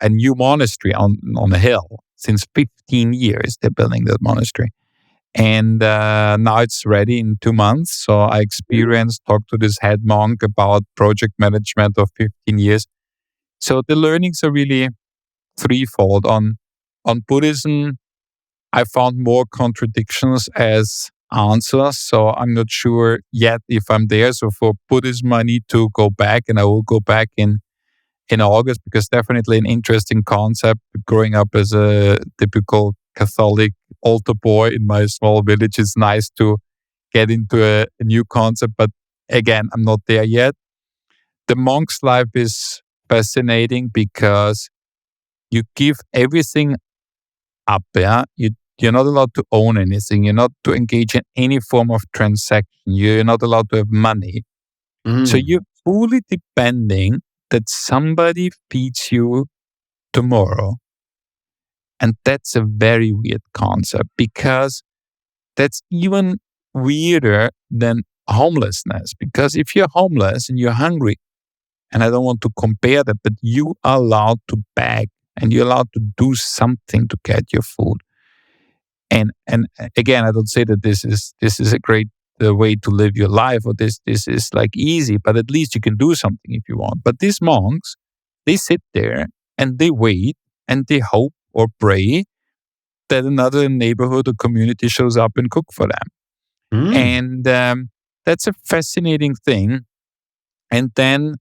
new monastery on a hill. Since 15 years, they're building that monastery. And now it's ready in 2 months. So I talked to this head monk about project management of 15 years. So the learnings are really threefold. On Buddhism, I found more contradictions as answers. So I'm not sure yet if I'm there. So for Buddhism, I need to go back, and I will go back in August, because definitely an interesting concept. Growing up as a typical Catholic altar boy in my small village, it's nice to get into a new concept. But again, I'm not there yet. The monk's life is fascinating because you give everything up. Yeah, you're not allowed to own anything. You're not to engage in any form of transaction. You're not allowed to have money. So you're fully depending that somebody feeds you tomorrow. And that's a very weird concept, because that's even weirder than homelessness. Because if you're homeless and you're hungry, and I don't want to compare that, but you are allowed to beg and you're allowed to do something to get your food. And again, I don't say that this is a great way to live your life, or this is like easy, but at least you can do something if you want. But these monks, they sit there and they wait and they hope or pray that another neighborhood or community shows up and cook for them. And that's a fascinating thing. And then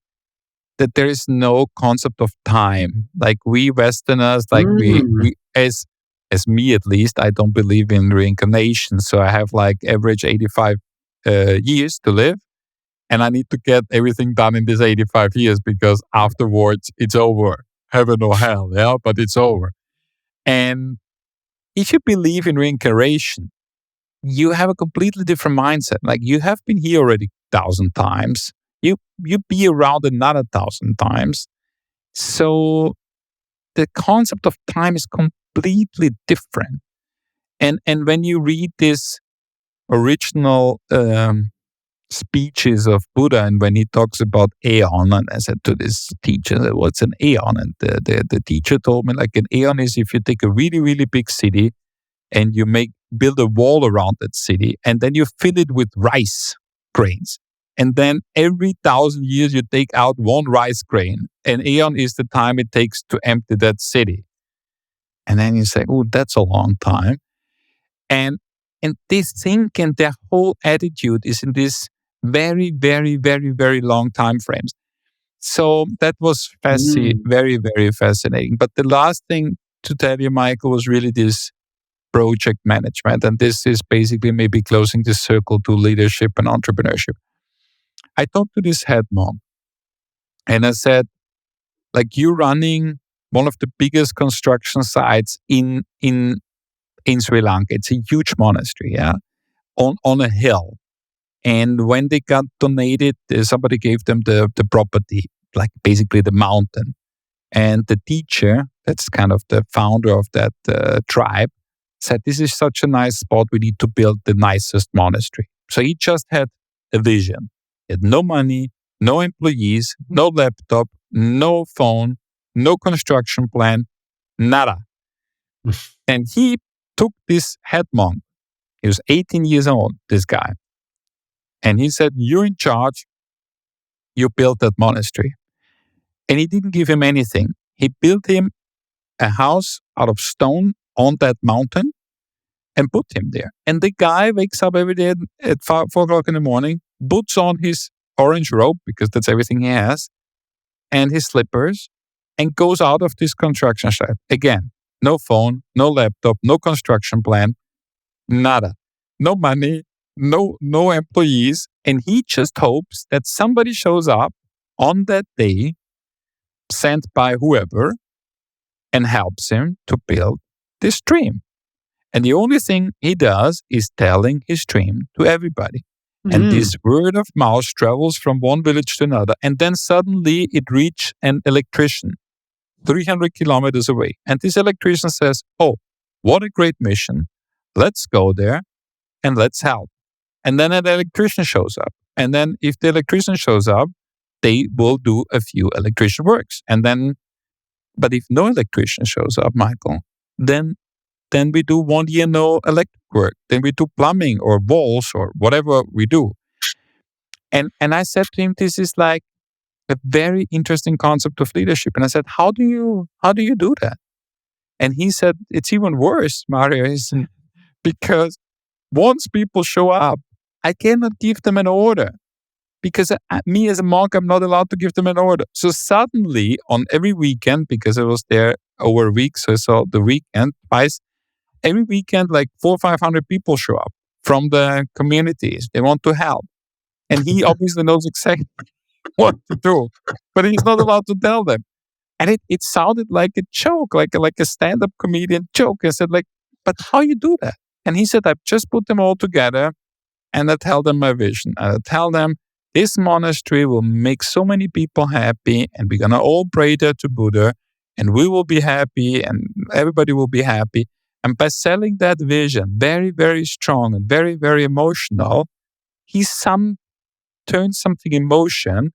that there is no concept of time. Like we Westerners, like we as me at least, I don't believe in reincarnation. So I have like average 85 years to live. And I need to get everything done in these 85 years, because afterwards it's over. Heaven or hell, yeah, but it's over. And if you believe in reincarnation, you have a completely different mindset. Like, you have been here already 1,000 times. You be around another 1,000 times. So the concept of time is completely different. And when you read this original speeches of Buddha, and when he talks about aeon, and I said to this teacher, what's an aeon? And the teacher told me, like, an aeon is if you take a really, really big city and you build a wall around that city, and then you fill it with rice grains. And then every 1,000 years you take out one rice grain. An aeon is the time it takes to empty that city. And then you say, oh, that's a long time. And they think, and their whole attitude is in this very, very, very, very long time frames. So that was very, very fascinating. But the last thing to tell you, Michael, was really this project management. And this is basically maybe closing the circle to leadership and entrepreneurship. I talked to this head monk and I said, like, you running one of the biggest construction sites in Sri Lanka. It's a huge monastery, yeah, on a hill. And when they got donated, somebody gave them the property, like basically the mountain. And the teacher, that's kind of the founder of that tribe, said, this is such a nice spot. We need to build the nicest monastery. So he just had a vision. He had no money, no employees, no laptop, no phone, no construction plan, nada. And he took this head monk. He was 18 years old, this guy. And he said, you're in charge. You built that monastery. And he didn't give him anything. He built him a house out of stone on that mountain and put him there. And the guy wakes up every day at 4 o'clock in the morning, puts on his orange robe, because that's everything he has, and his slippers, and goes out of this construction site. Again, no phone, no laptop, no construction plan, nada. No money, no employees. And he just hopes that somebody shows up on that day, sent by whoever, and helps him to build this dream. And the only thing he does is telling his dream to everybody. And this word of mouth travels from one village to another. And then suddenly it reaches an electrician 300 kilometers away. And this electrician says, oh, what a great mission. Let's go there and let's help. And then an electrician shows up. And then if the electrician shows up, they will do a few electrician works. And then, but if no electrician shows up, Michael, then we do 1 year no electric work. Then we do plumbing or walls or whatever we do. And I said to him, this is like a very interesting concept of leadership. And I said, how do you do that? And he said, it's even worse, Mario. He said, because once people show up, I cannot give them an order. Because me as a monk, I'm not allowed to give them an order. So suddenly on every weekend, because I was there over a week, so I saw the weekend twice, every weekend, like 400 or 500 people show up from the communities. They want to help. And he obviously knows exactly what to do, but he's not allowed to tell them. And it sounded like a joke, like a stand-up comedian joke. I said, like, but how you do that? And he said, I just put them all together and I tell them my vision. And I tell them, this monastery will make so many people happy and we're going to all pray there to Buddha and we will be happy and everybody will be happy. And by selling that vision, very, very strong and very, very emotional, he turns something in motion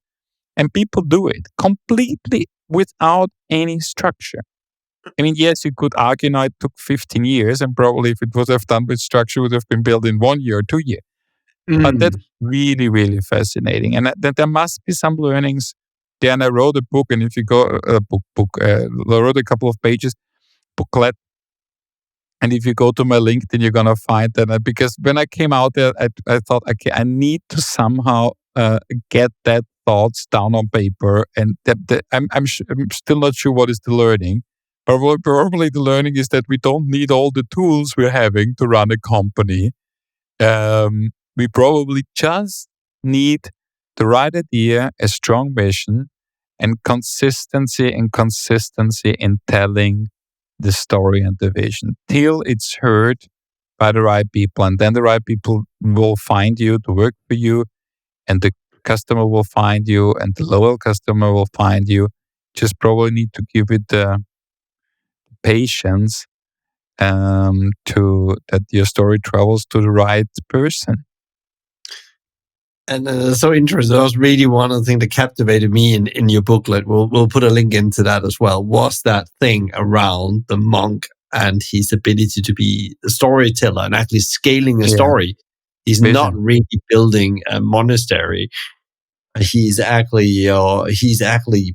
and people do it completely without any structure. I mean, yes, you could argue now it took 15 years and probably if it would have done with structure, it would have been built in 1 year or 2 years. But that's really, really fascinating. And there must be some learnings there. And I wrote a book, and if you go, I wrote a couple of pages, booklet. And if you go to my LinkedIn, you're going to find that. Because when I came out there, I thought, okay, I need to somehow get that thoughts down on paper. And I'm still not sure what is the learning. But probably the learning is that we don't need all the tools we're having to run a company. We probably just need the right idea, a strong mission, and consistency in telling the story and the vision till it's heard by the right people. And then the right people will find you to work for you, and the customer will find you, and the loyal customer will find you. Just probably need to give it the patience to that your story travels to the right person. And so interesting. That was really one of the things that captivated me in your booklet. We'll put a link into that as well. Was that thing around the monk and his ability to be a storyteller and actually scaling a story. He's not really building a monastery. He's actually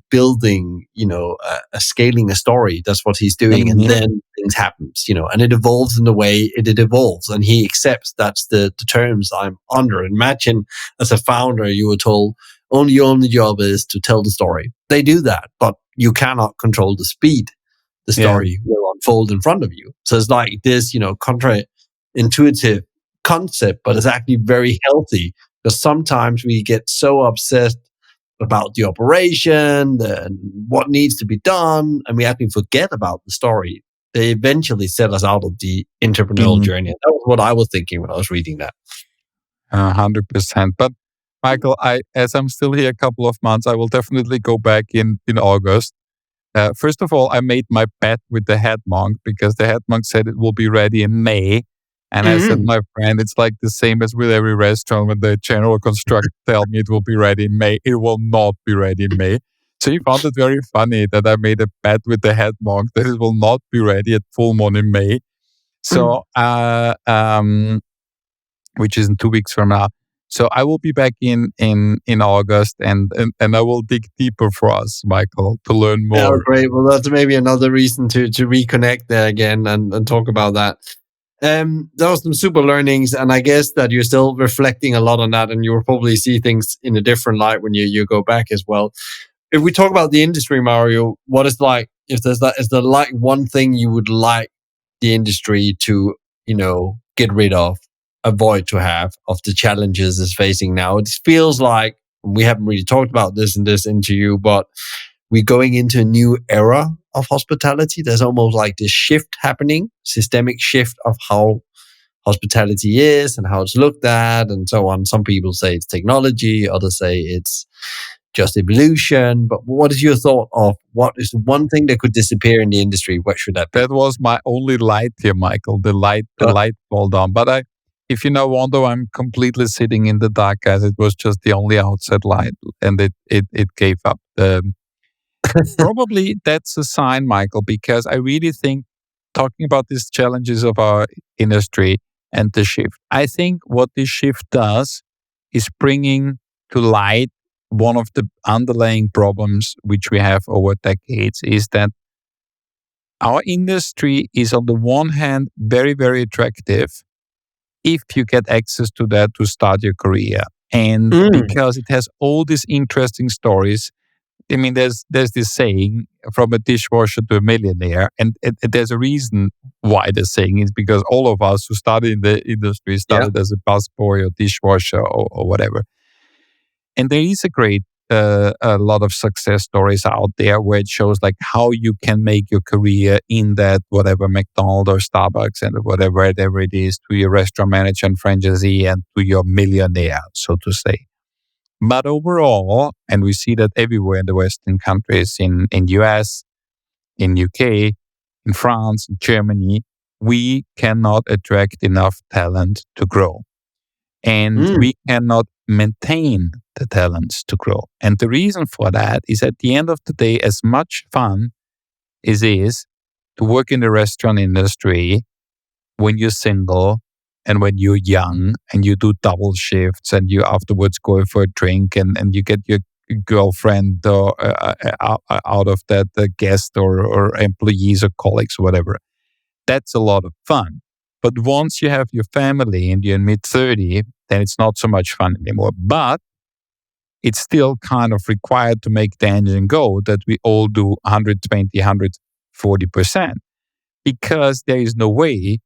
building, a scaling a story. That's what he's doing. And then things happens, and it evolves in the way it evolves. And he accepts that's the terms I'm under. Imagine as a founder, you were told your only job is to tell the story. They do that, but you cannot control the speed. the Yeah. story will unfold in front of you. So it's like this, counterintuitive concept, but it's actually very healthy because sometimes we get so obsessed about the operation and what needs to be done, and we actually forget about the story. They eventually set us out of the entrepreneurial journey. And that was what I was thinking when I was reading that. 100%. But Michael, as I'm still here a couple of months, I will definitely go back in August. First of all, I made my bet with the head monk because the head monk said it will be ready in May. And I said, my friend, it's like the same as with every restaurant when the general constructor tell me it will be ready in May. It will not be ready in May. So he found it very funny that I made a bet with the head monk that it will not be ready at full moon in May. So, which is in 2 weeks from now. So I will be back in August and I will dig deeper for us, Michael, to learn more. Yeah, great. Well, that's maybe another reason to reconnect there again and talk about that. There were some super learnings, and I guess that you're still reflecting a lot on that, and you'll probably see things in a different light when you go back as well. If we talk about the industry, Mario, what is like, is there like one thing you would like the industry to, get rid of, avoid to have of the challenges it's facing now? It feels like we haven't really talked about this in this interview, but we're going into a new era of hospitality. There's almost like this shift happening, systemic shift of how hospitality is and how it's looked at and so on. Some people say it's technology, others say it's just evolution. But what is your thought of what is one thing that could disappear in the industry? What should that be? That was my only light here, Michael. The light fall down. But if you now wonder, I'm completely sitting in the dark as it was just the only outside light, and it gave up. Probably that's a sign, Michael, because I really think talking about these challenges of our industry and the shift, I think what this shift does is bringing to light one of the underlying problems which we have over decades is that our industry is on the one hand very, very attractive if you get access to that to start your career. And because it has all these interesting stories. I mean, there's this saying, from a dishwasher to a millionaire, and there's a reason why the saying is because all of us who started in the industry started as a busboy or dishwasher or whatever. And there is a lot of success stories out there where it shows like how you can make your career in that whatever McDonald's or Starbucks and whatever it is to your restaurant manager and franchisee and to your millionaire, so to say. But overall, and we see that everywhere in the Western countries, in US, in UK, in France, in Germany, we cannot attract enough talent to grow. And we cannot maintain the talents to grow. And the reason for that is at the end of the day, as much fun as it is to work in the restaurant industry when you're single and when you're young and you do double shifts and you afterwards go for a drink and you get your girlfriend or, out of that guest or employees or colleagues or whatever. That's a lot of fun. But once you have your family and you're in mid-30, then it's not so much fun anymore. But it's still kind of required to make the engine go that we all do 120, 140%. Because there is no way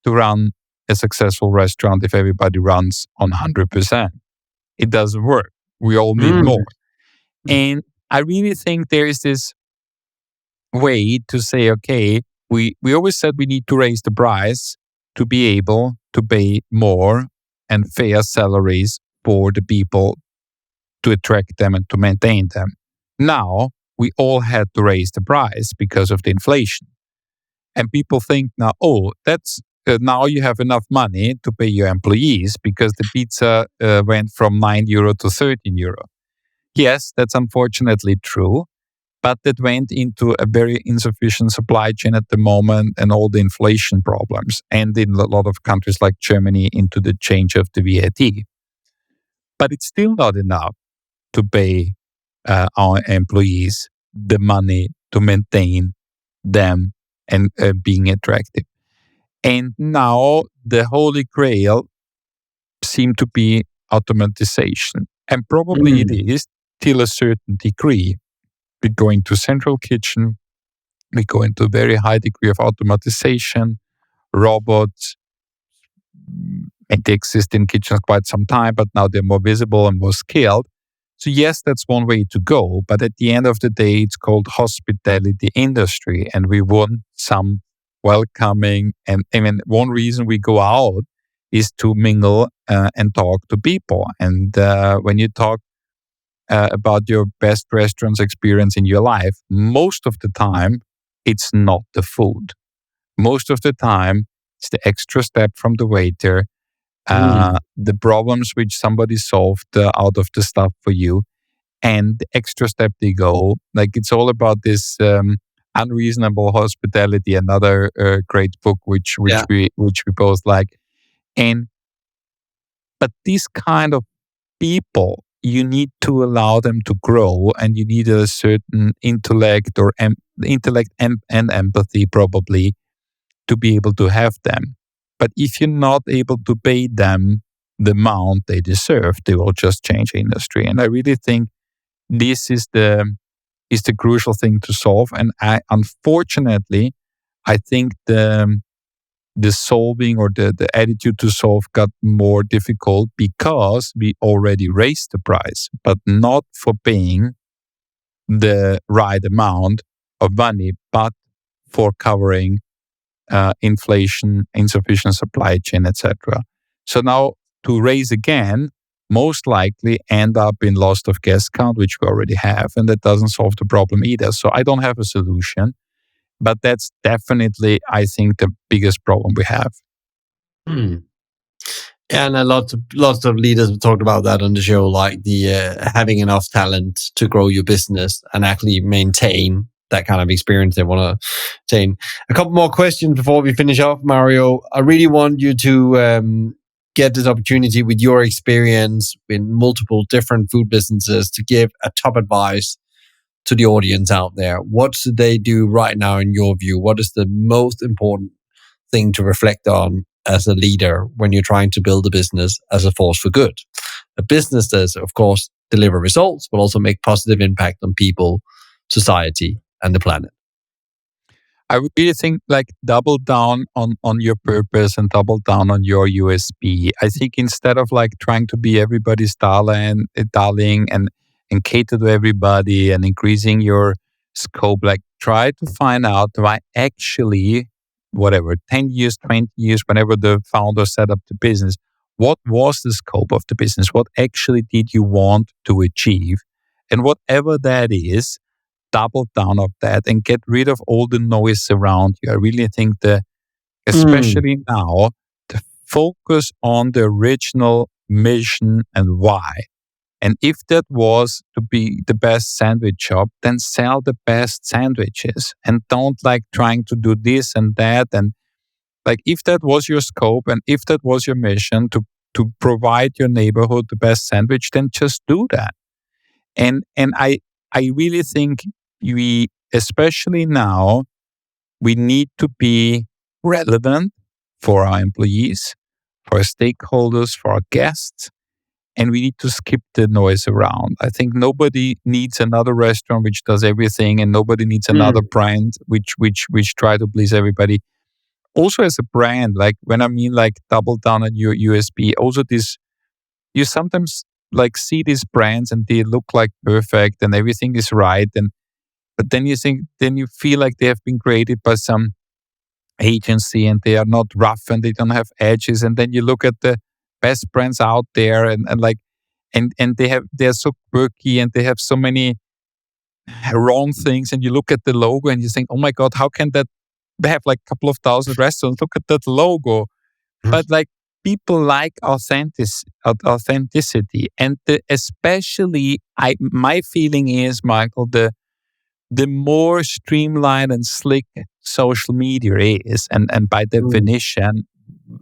to run a successful restaurant if everybody runs on 100%. It doesn't work. We all need more. And I really think there is this way to say, okay, we always said we need to raise the price to be able to pay more and fair salaries for the people to attract them and to maintain them. Now, we all had to raise the price because of the inflation. And people think now, that's now you have enough money to pay your employees because the pizza went from €9 to €13. Yes, that's unfortunately true, but that went into a very insufficient supply chain at the moment and all the inflation problems, and in a lot of countries like Germany into the change of the VAT. But it's still not enough to pay our employees the money to maintain them and being attractive. And now the holy grail seemed to be automatization. And probably it is till a certain degree. We go into central kitchen, We go into a very high degree of automatization, robots, and they exist in kitchens quite some time, but now they're more visible and more scaled. So yes, that's one way to go. But at the end of the day, it's called hospitality industry, and we want some welcoming. And I mean, one reason we go out is to mingle and talk to people. And when you talk about your best restaurants experience in your life, most of the time, it's not the food. Most of the time, it's the extra step from the waiter, the problems which somebody solved out of the stuff for you, and the extra step they go. Like it's all about this unreasonable hospitality. Another great book which we both like. And but these kind of people, you need to allow them to grow, and you need a certain intellect or intellect and empathy probably to be able to have them. But if you're not able to pay them the amount they deserve, they will just change the industry. And I really think this is the crucial thing to solve. And unfortunately, I think the solving or the attitude to solve got more difficult because we already raised the price, but not for paying the right amount of money, but for covering inflation, insufficient supply chain, etc. So now to raise again, most likely end up in loss of guest count, which we already have, and that doesn't solve the problem either. So I don't have a solution, but that's definitely, I think, the biggest problem we have. And lots of leaders have talked about that on the show, like the having enough talent to grow your business and actually maintain that kind of experience they want to attain. A couple more questions before we finish off, Mario. I really want you to get this opportunity with your experience in multiple different food businesses to give a top advice to the audience out there. What should they do right now in your view? What is the most important thing to reflect on as a leader when you're trying to build a business as a force for good? A business does, of course, deliver results, but also make positive impact on people, society, and the planet. I would really think like double down on your purpose and double down on your USP. I think instead of like trying to be everybody's darling and cater to everybody and increasing your scope, like try to find out why actually, whatever, 10 years, 20 years, whenever the founder set up the business, what was the scope of the business? What actually did you want to achieve? And whatever that is, double down of that and get rid of all the noise around you. I really think especially now, to focus on the original mission and why. And if that was to be the best sandwich shop, then sell the best sandwiches and don't like trying to do this and that. And like if that was your scope and if that was your mission to provide your neighborhood the best sandwich, then just do that. And I really think we, especially now, we need to be relevant for our employees, for our stakeholders, for our guests, and we need to skip the noise around. I think nobody needs another restaurant which does everything, and nobody needs another brand which try to please everybody. Also, as a brand, like when I mean like double down on your USP, also this, you sometimes like see these brands and they look like perfect and everything is right, but then you feel like they have been created by some agency and they are not rough and they don't have edges. And then you look at the best brands out there and they're so quirky and they have so many wrong things. And you look at the logo and you think, oh my God, how can that? They have like a couple of thousand restaurants. Look at that logo. But like people like authenticity, and especially my feeling is, Michael, the more streamlined and slick social media is, and by definition,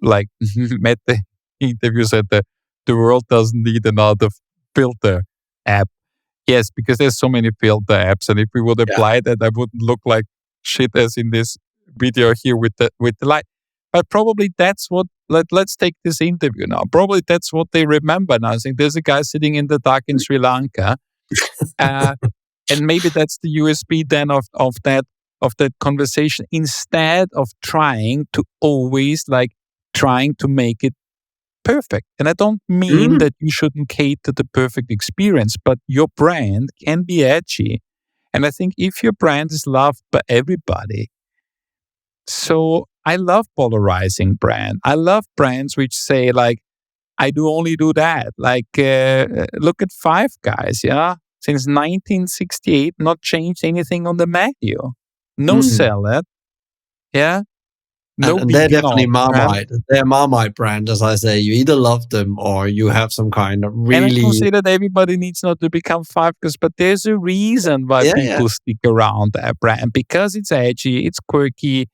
like met the interview said, the world doesn't need another filter app. Yes, because there's so many filter apps, and if we would apply that, I wouldn't look like shit as in this video here with the light. But probably that's what. Let's take this interview now. Probably that's what they remember now. I think there's a guy sitting in the dark in Sri Lanka. And maybe that's the USP then of that that conversation instead of trying to always trying to make it perfect. And I don't mean that you shouldn't cater the perfect experience, but your brand can be edgy. And I think if your brand is loved by everybody, so I love polarizing brand. I love brands which say I only do that. Look at Five Guys, yeah? Since 1968, not changed anything on the menu. No salad, yeah? No And they're vegan definitely option. Marmite. They're Marmite brand, as I say. You either love them or you have some kind of And I don't really... say that everybody needs not to become Five Guys, but there's a reason why Yeah. people stick around that brand. Because it's edgy, it's quirky,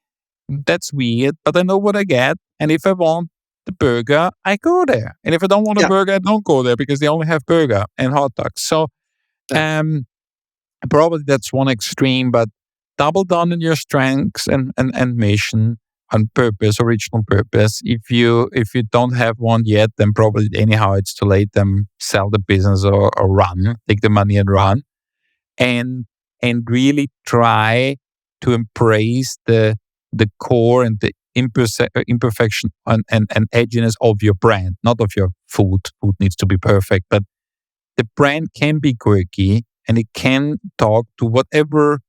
that's weird, but I know what I get. And if I want the burger, I go there. And if I don't want a burger, I don't go there because they only have burger and hot dogs. So probably that's one extreme, but double down on your strengths and mission and purpose, original purpose. If you don't have one yet, then probably anyhow it's too late. Then sell the business or run, take the money and run, and really try to embrace the core and the imperfection and edginess of your brand, not of your food. Food needs to be perfect, but the brand can be quirky and it can talk to whatever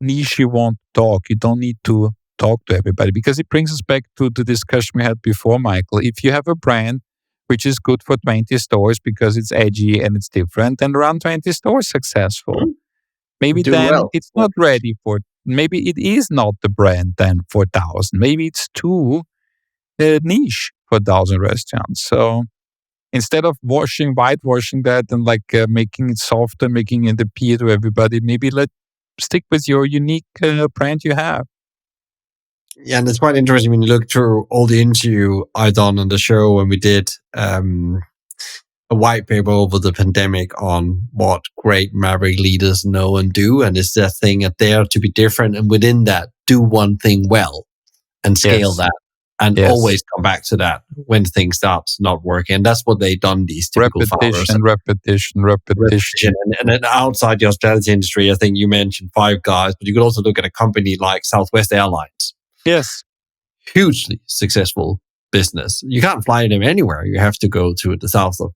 niche you want to talk. You don't need to talk to everybody, because it brings us back to the discussion we had before, Michael. If you have a brand which is good for 20 stores because it's edgy and it's different, then run 20 stores successful. Maybe Do then well. it's not ready for, maybe it is not the brand then for 1,000. Maybe it's too niche for 1,000 restaurants. So instead of whitewashing that and making it softer, making it appear to everybody, maybe stick with your unique brand you have. Yeah, and it's quite interesting when you look through all the interview I done on the show when we did a white paper over the pandemic on what great maverick leaders know and do, and it's that thing at dare to be different, and within that, do one thing well and scale that, and always come back to that when things start not working. And that's what they've done, these typical founders. Repetition. And then outside the hospitality industry, I think you mentioned Five Guys, but you could also look at a company like Southwest Airlines. Yes. Hugely successful business. You can't fly them anywhere. You have to go to the south of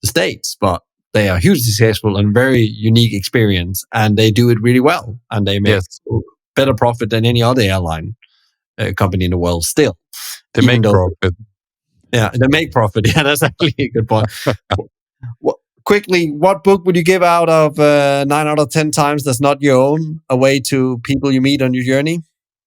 the States, but they are hugely successful and very unique experience, and they do it really well, and they make better profit than any other airline company in the world still. They make profit. Yeah, they make profit. Yeah, that's actually a good point. Quickly, what book would you give out of 9 out of 10 times that's not your own, away to people you meet on your journey?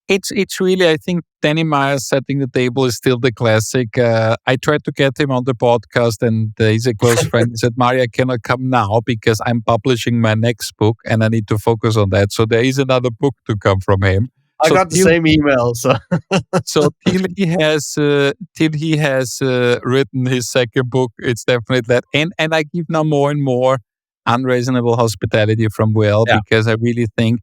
It's really, I think Danny Meyer's Setting the Table is still the classic. I tried to get him on the podcast, and he's a close friend. He said, Mario, I cannot come now because I'm publishing my next book and I need to focus on that. So there is another book to come from him. I got the same email. So till he has written his second book, it's definitely that. And I give now more and more Unreasonable Hospitality from Will, because I really think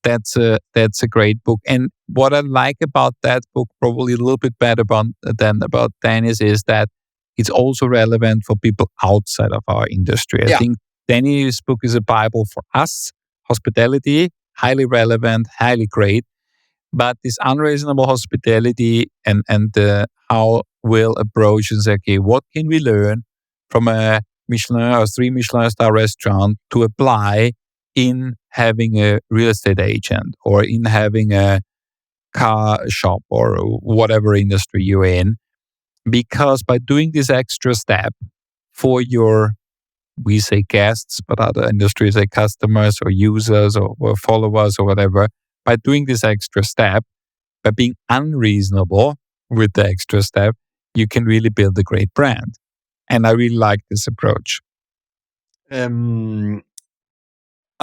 that's a great book. And what I like about that book, probably a little bit better than about Danny's, is that it's also relevant for people outside of our industry. I think Danny's book is a Bible for us, hospitality, highly relevant, highly great. But this Unreasonable Hospitality and how Will approach and say, okay, what can we learn from a Michelin or 3 Michelin star restaurant to apply in having a real estate agent or in having a car shop or whatever industry you're in? Because by doing this extra step for your, we say guests, but other industries say customers or users or followers or whatever, by doing this extra step, by being unreasonable with the extra step, you can really build a great brand. And I really like this approach. I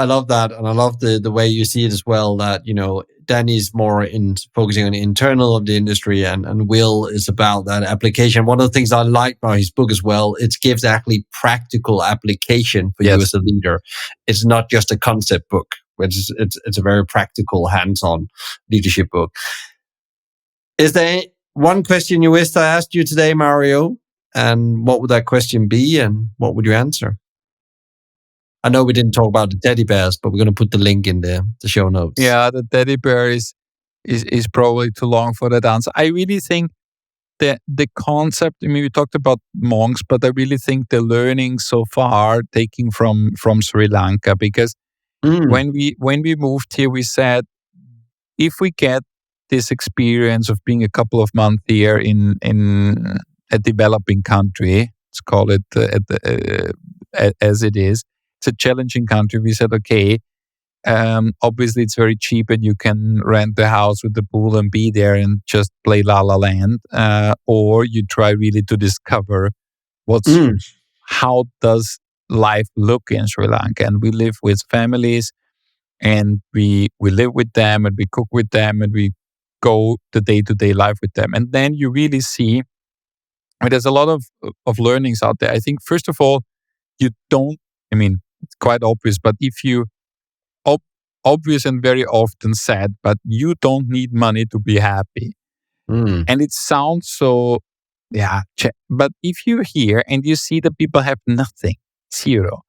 love that, and I love the way you see it as well, that, you know, Danny's more in focusing on the internal of the industry, and Will is about that application. One of the things I like about his book as well, it gives actually practical application for you as a leader. It's not just a concept book, which is it's a very practical, hands-on leadership book. Is there one question you wished I asked you today, Mario? And what would that question be, and what would you answer? I know we didn't talk about the teddy bears, but we're going to put the link in the show notes. Yeah, the teddy bear is probably too long for that answer. I really think that the concept, I mean, we talked about monks, but I really think the learning so far taking from Sri Lanka, because when we moved here, we said, if we get this experience of being a couple of months here in a developing country, let's call it as it is, it's a challenging country. We said, okay, obviously it's very cheap and you can rent a house with the pool and be there and just play La La Land, or you try really to discover how does life look in Sri Lanka. And we live with families, and we live with them, and we cook with them, and we go the day-to-day life with them. And then you really see, there's a lot of learnings out there. I think, first of all, you don't, I mean, it's quite obvious, but if you, obvious and very often said, but you don't need money to be happy. And it sounds so, but if you're here and you see that people have nothing, zero,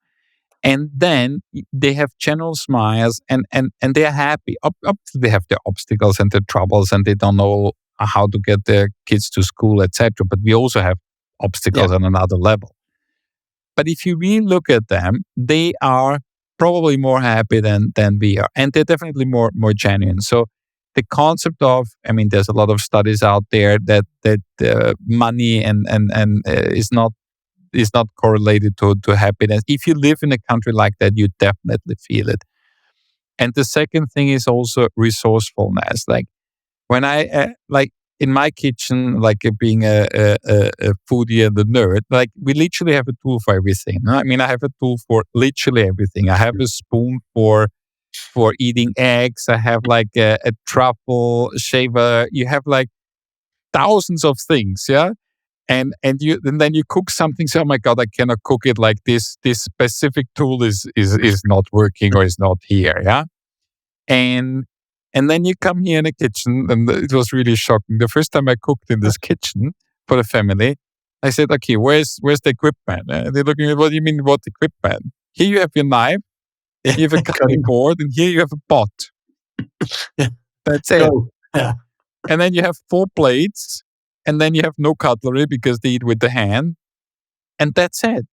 and then they have general smiles and they're happy. They have their obstacles and their troubles, and they don't know how to get their kids to school, etc. But we also have obstacles on another level. But if you really look at them, they are probably more happy than we are, and they're definitely more genuine. So the concept of, I mean, there's a lot of studies out there that money and is not correlated to happiness. If you live in a country like that, you definitely feel it. And the second thing is also resourcefulness. Like when I like in my kitchen, like being a foodie and a nerd, like we literally have a tool for everything. I mean, I have a tool for literally everything. I have a spoon for eating eggs. I have like a truffle shaver. You have like thousands of things, yeah. And then you cook something. So, oh my God, I cannot cook it like this. This specific tool is not working or is not here, yeah. And then you come here in the kitchen, and it was really shocking. The first time I cooked in this kitchen for the family, I said, "Okay, where's the equipment?" And they're looking at, "What do you mean, what equipment? Here you have your knife, you have a cutting board, and here you have a pot. That's it. Yeah. And then you have 4 plates, and then you have no cutlery because they eat with the hand, and that's it.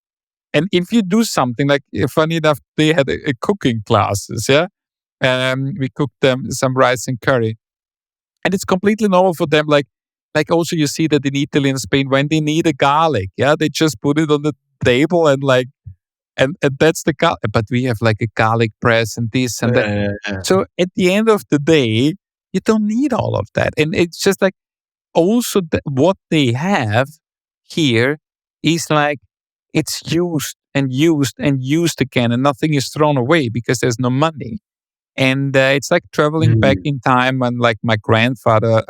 And if you do something like, funny enough, they had a cooking classes, yeah. We cooked them some rice and curry, and it's completely normal for them. Like also you see that in Italy and Spain, when they need a garlic, yeah, they just put it on the table and like, and that's the garlic. But we have like a garlic press and this and that. So at the end of the day, you don't need all of that. And it's just like, also what they have here is like, it's used and used and used again, and nothing is thrown away because there's no money. And it's like traveling back in time, and like my grandmother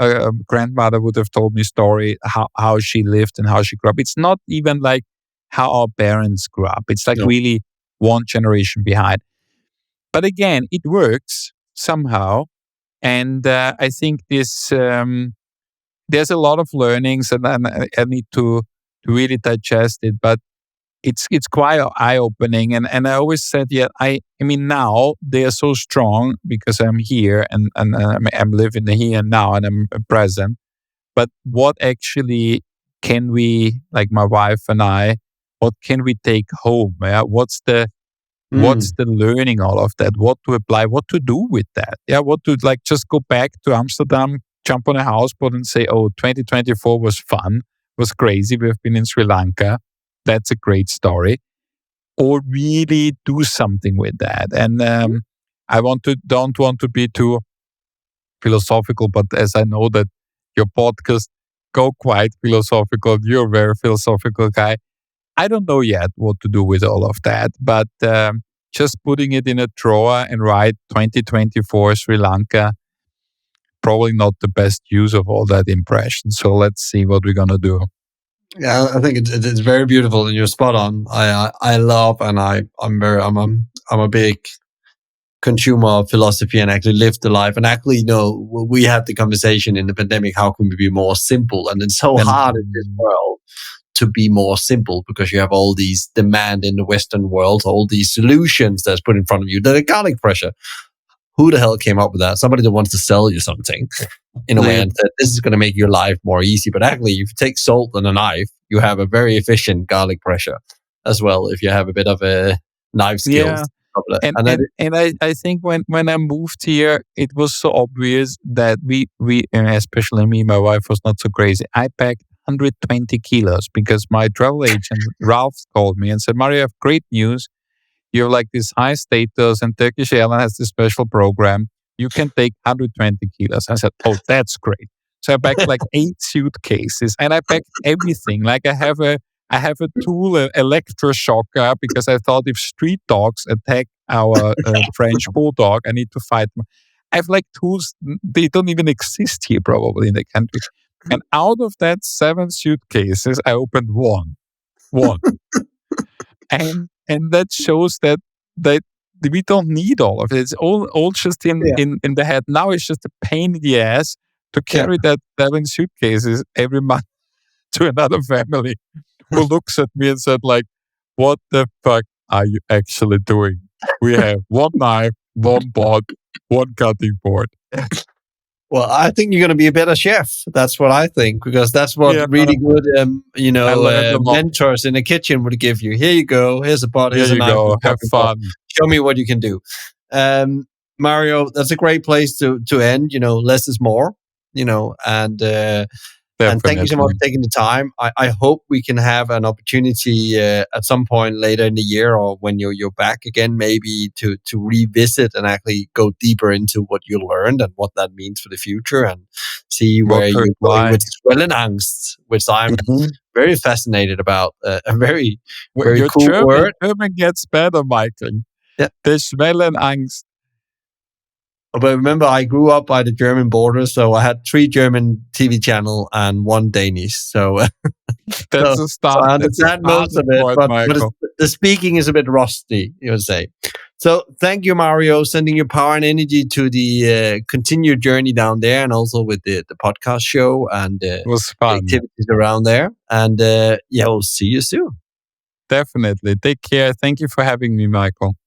would have told me story how she lived and how she grew up. It's not even like how our parents grew up. It's like really one generation behind. But again, it works somehow. And I think this there's a lot of learnings, and I need to really digest it. But it's quite eye-opening. And I always said, I mean, now they are so strong because I'm here and I'm living here and now, and I'm present. But what actually can we, like my wife and I, what can we take home? Yeah? What's the learning all of that? What to apply? What to do with that? Yeah, what to like just go back to Amsterdam, jump on a houseboat and say, oh, 2024 was fun, was crazy. We've been in Sri Lanka. That's a great story. Or really do something with that. And I don't want to be too philosophical, but as I know that your podcast go quite philosophical, you're a very philosophical guy. I don't know yet what to do with all of that, but just putting it in a drawer and write 2024 Sri Lanka, probably not the best use of all that impression. So let's see what we're gonna do. Yeah, I think it's very beautiful, and you're spot on. I love, and I'm a big consumer of philosophy, and actually live the life. And actually, we had the conversation in the pandemic. How can we be more simple? And it's so hard in this world to be more simple because you have all these demand in the Western world, all these solutions that's put in front of you. The garlic pressure. Who the hell came up with that? Somebody that wants to sell you something in a way and said, this is going to make your life more easy. But actually, if you take salt and a knife, you have a very efficient garlic pressure as well. If you have a bit of a knife skills. Yeah. And I think when I moved here, it was so obvious that we and especially me, my wife was not so crazy. I packed 120 kilos because my travel agent Ralph called me and said, Mario, I have great news. You have like this high status and Turkish Airlines has this special program. You can take 120 kilos. I said, oh, that's great. So I packed like 8 suitcases and I packed everything. Like I have a tool, an electroshocker, because I thought if street dogs attack our French bulldog, I need to fight them. I have like tools, they don't even exist here probably in the country. And out of that 7 suitcases, I opened one. And that shows that we don't need all of it. It's all just in the head. Now it's just a pain in the ass to carry that 7 suitcases every month to another family who looks at me and said like, what the fuck are you actually doing? We have one knife, one pot, one cutting board. Well, I think you're going to be a better chef. That's what I think, because that's what really good, mentors in the kitchen would give you. Here you go. Here's a pot. Here's a knife. Go. Have fun. Show me what you can do. Mario, that's a great place to end. Less is more. And thank you so much for taking the time. I hope we can have an opportunity at some point later in the year, or when you're back again, maybe to revisit and actually go deeper into what you learned and what that means for the future, and see where you're going with Schwellenangst, which I'm very fascinated about. A very cool word. German gets better, Michael. Yeah. The Schwellenangst. But remember, I grew up by the German border, so I had 3 German TV channels and 1 Danish. So that's a start. So I understand most of it, but the speaking is a bit rusty, you would say. So thank you, Mario, sending your power and energy to the continued journey down there, and also with the podcast show and it was fun. Activities around there. And we'll see you soon. Definitely. Take care. Thank you for having me, Michael.